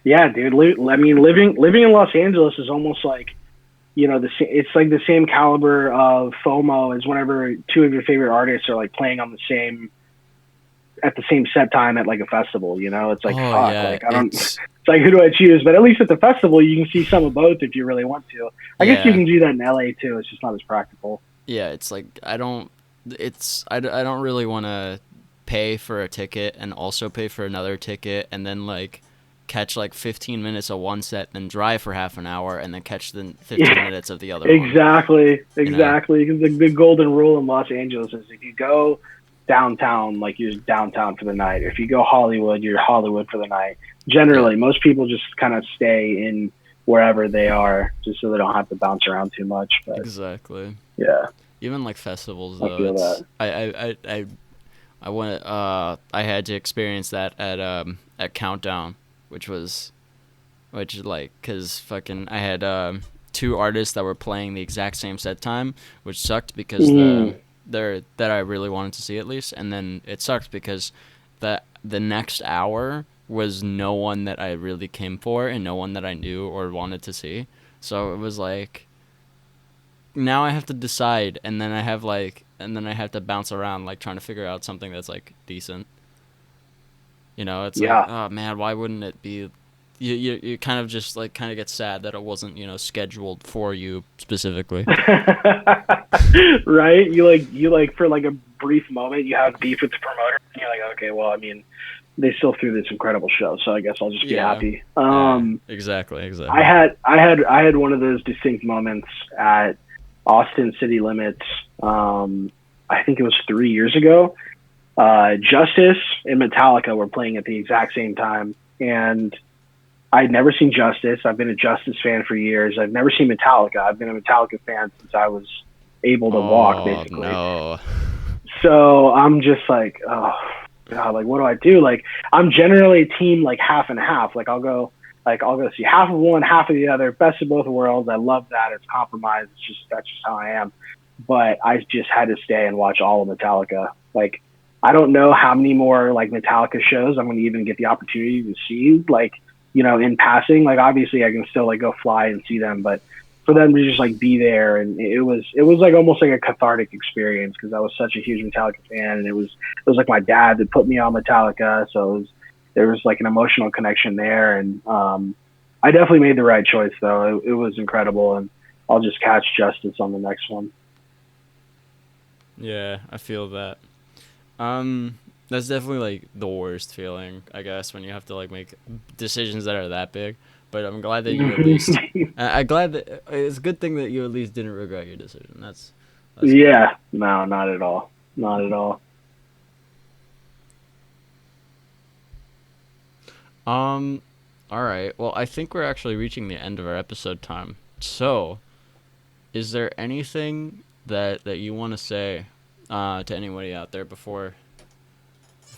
Yeah, dude. I mean, living in Los Angeles is almost like, it's like the same caliber of FOMO as whenever two of your favorite artists are like playing on the same at the same set time at like a festival. It's like Oh fuck. yeah, Like I don't. It's like, who do I choose? But at least at the festival, you can see some of both if you really want to. I guess you yeah, can do that in LA too. It's just not as practical. yeah. It's like I don't really want to pay for a ticket and also pay for another ticket and then like catch like 15 minutes of one set, then drive for half an hour and then catch the 15 Yeah, minutes of the other one. exactly, You know? exactly. Because the golden rule in Los Angeles is if you go downtown, like you're downtown for the night. If you go Hollywood, you're Hollywood for the night. Yeah, Generally, most people just kind of stay in wherever they are, just so they don't have to bounce around too much. But exactly. yeah, Even like festivals I though, feel it's that. I went I had to experience that at Countdown, which was which like cuz fucking I had two artists that were playing the exact same set time, which sucked because Mm, that I really wanted to see at least, and then it sucked because the next hour was no one that I really came for and no one that I knew or wanted to see. So it was like now I have to decide, and then I have to bounce around like trying to figure out something that's like decent. You know, it's like, yeah. oh man, why wouldn't it be? You kind of just like kind of get sad that it wasn't scheduled for you specifically. Right? You like for like a brief moment you have beef with the promoter and you're like, okay, well, I mean, they still threw this incredible show, so I guess I'll just be Yeah, happy. yeah, exactly, I exactly. had I had one of those distinct moments at Austin City Limits. I think it was 3 years ago. Justice and Metallica were playing at the exact same time, and I'd never seen Justice. I've been a Justice fan for years. I've never seen Metallica. I've been a Metallica fan since I was able to walk, Oh basically. no. So I'm just like, oh God, like what do I do? Like I'm generally a team like half and half. I'll go see half of one, half of the other. Best of both worlds. I love that. It's compromise. That's just how I am. But I just had to stay and watch all of Metallica. Like I don't know how many more like Metallica shows I'm going to even get the opportunity to see. Like in passing. Like obviously I can still like go fly and see them, but for them to just like be there, and it was like almost like a cathartic experience because I was such a huge Metallica fan, and it was like my dad that put me on Metallica, so there was like an emotional connection there, and I definitely made the right choice though. It was incredible, and I'll just catch Justice on the next one. Yeah, I feel that. That's definitely like the worst feeling, I guess, when you have to like make decisions that are that big. But I'm glad that you at least. I'm glad that it's a good thing that you at least didn't regret your decision. That's good. Yeah, no, not at all, not at all. Um, all right. Well, I think we're actually reaching the end of our episode time. So, is there anything that you want to say, to anybody out there before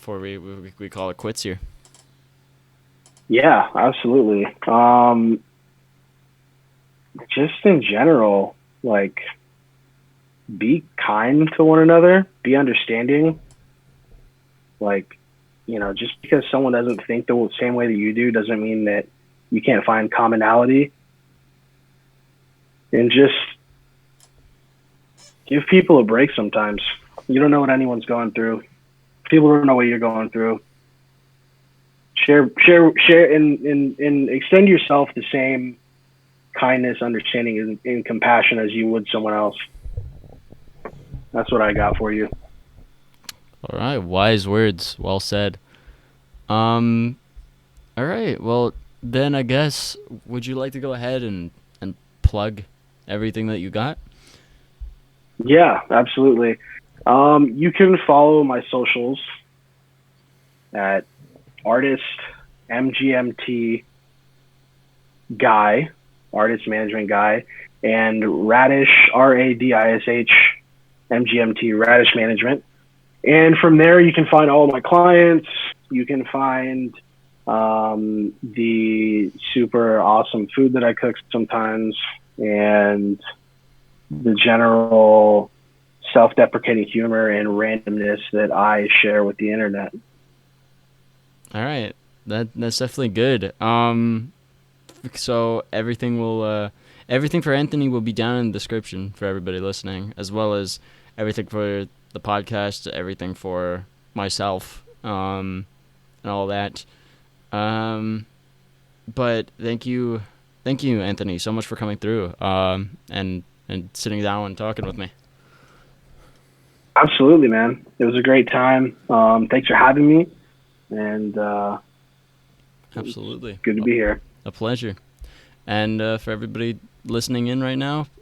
we call it quits here? Yeah, absolutely. Just in general, like be kind to one another, be understanding. Like, just because someone doesn't think the same way that you do doesn't mean that you can't find commonality. And just give people a break sometimes. You don't know what anyone's going through. People don't know what you're going through. share, and extend yourself the same kindness, understanding, and compassion as you would someone else. That's what I got for you. All right, wise words. Well said. Um, all right. Well, then I guess would you like to go ahead and plug everything that you got? Yeah, absolutely. You can follow my socials at artist MGMT guy, artist management guy, and Radish RADISH MGMT Radish management. And from there, you can find all of my clients. You can find the super awesome food that I cook sometimes, and the general self-deprecating humor and randomness that I share with the internet. All right. That's definitely good. So everything for Anthony will be down in the description for everybody listening, as well as everything for the podcast, everything for myself, and all that. Um, but thank you, Anthony, so much for coming through, and sitting down and talking with me. Absolutely, man. It was a great time. Thanks for having me, and Absolutely, good to be here. a pleasure. And for everybody listening in right now,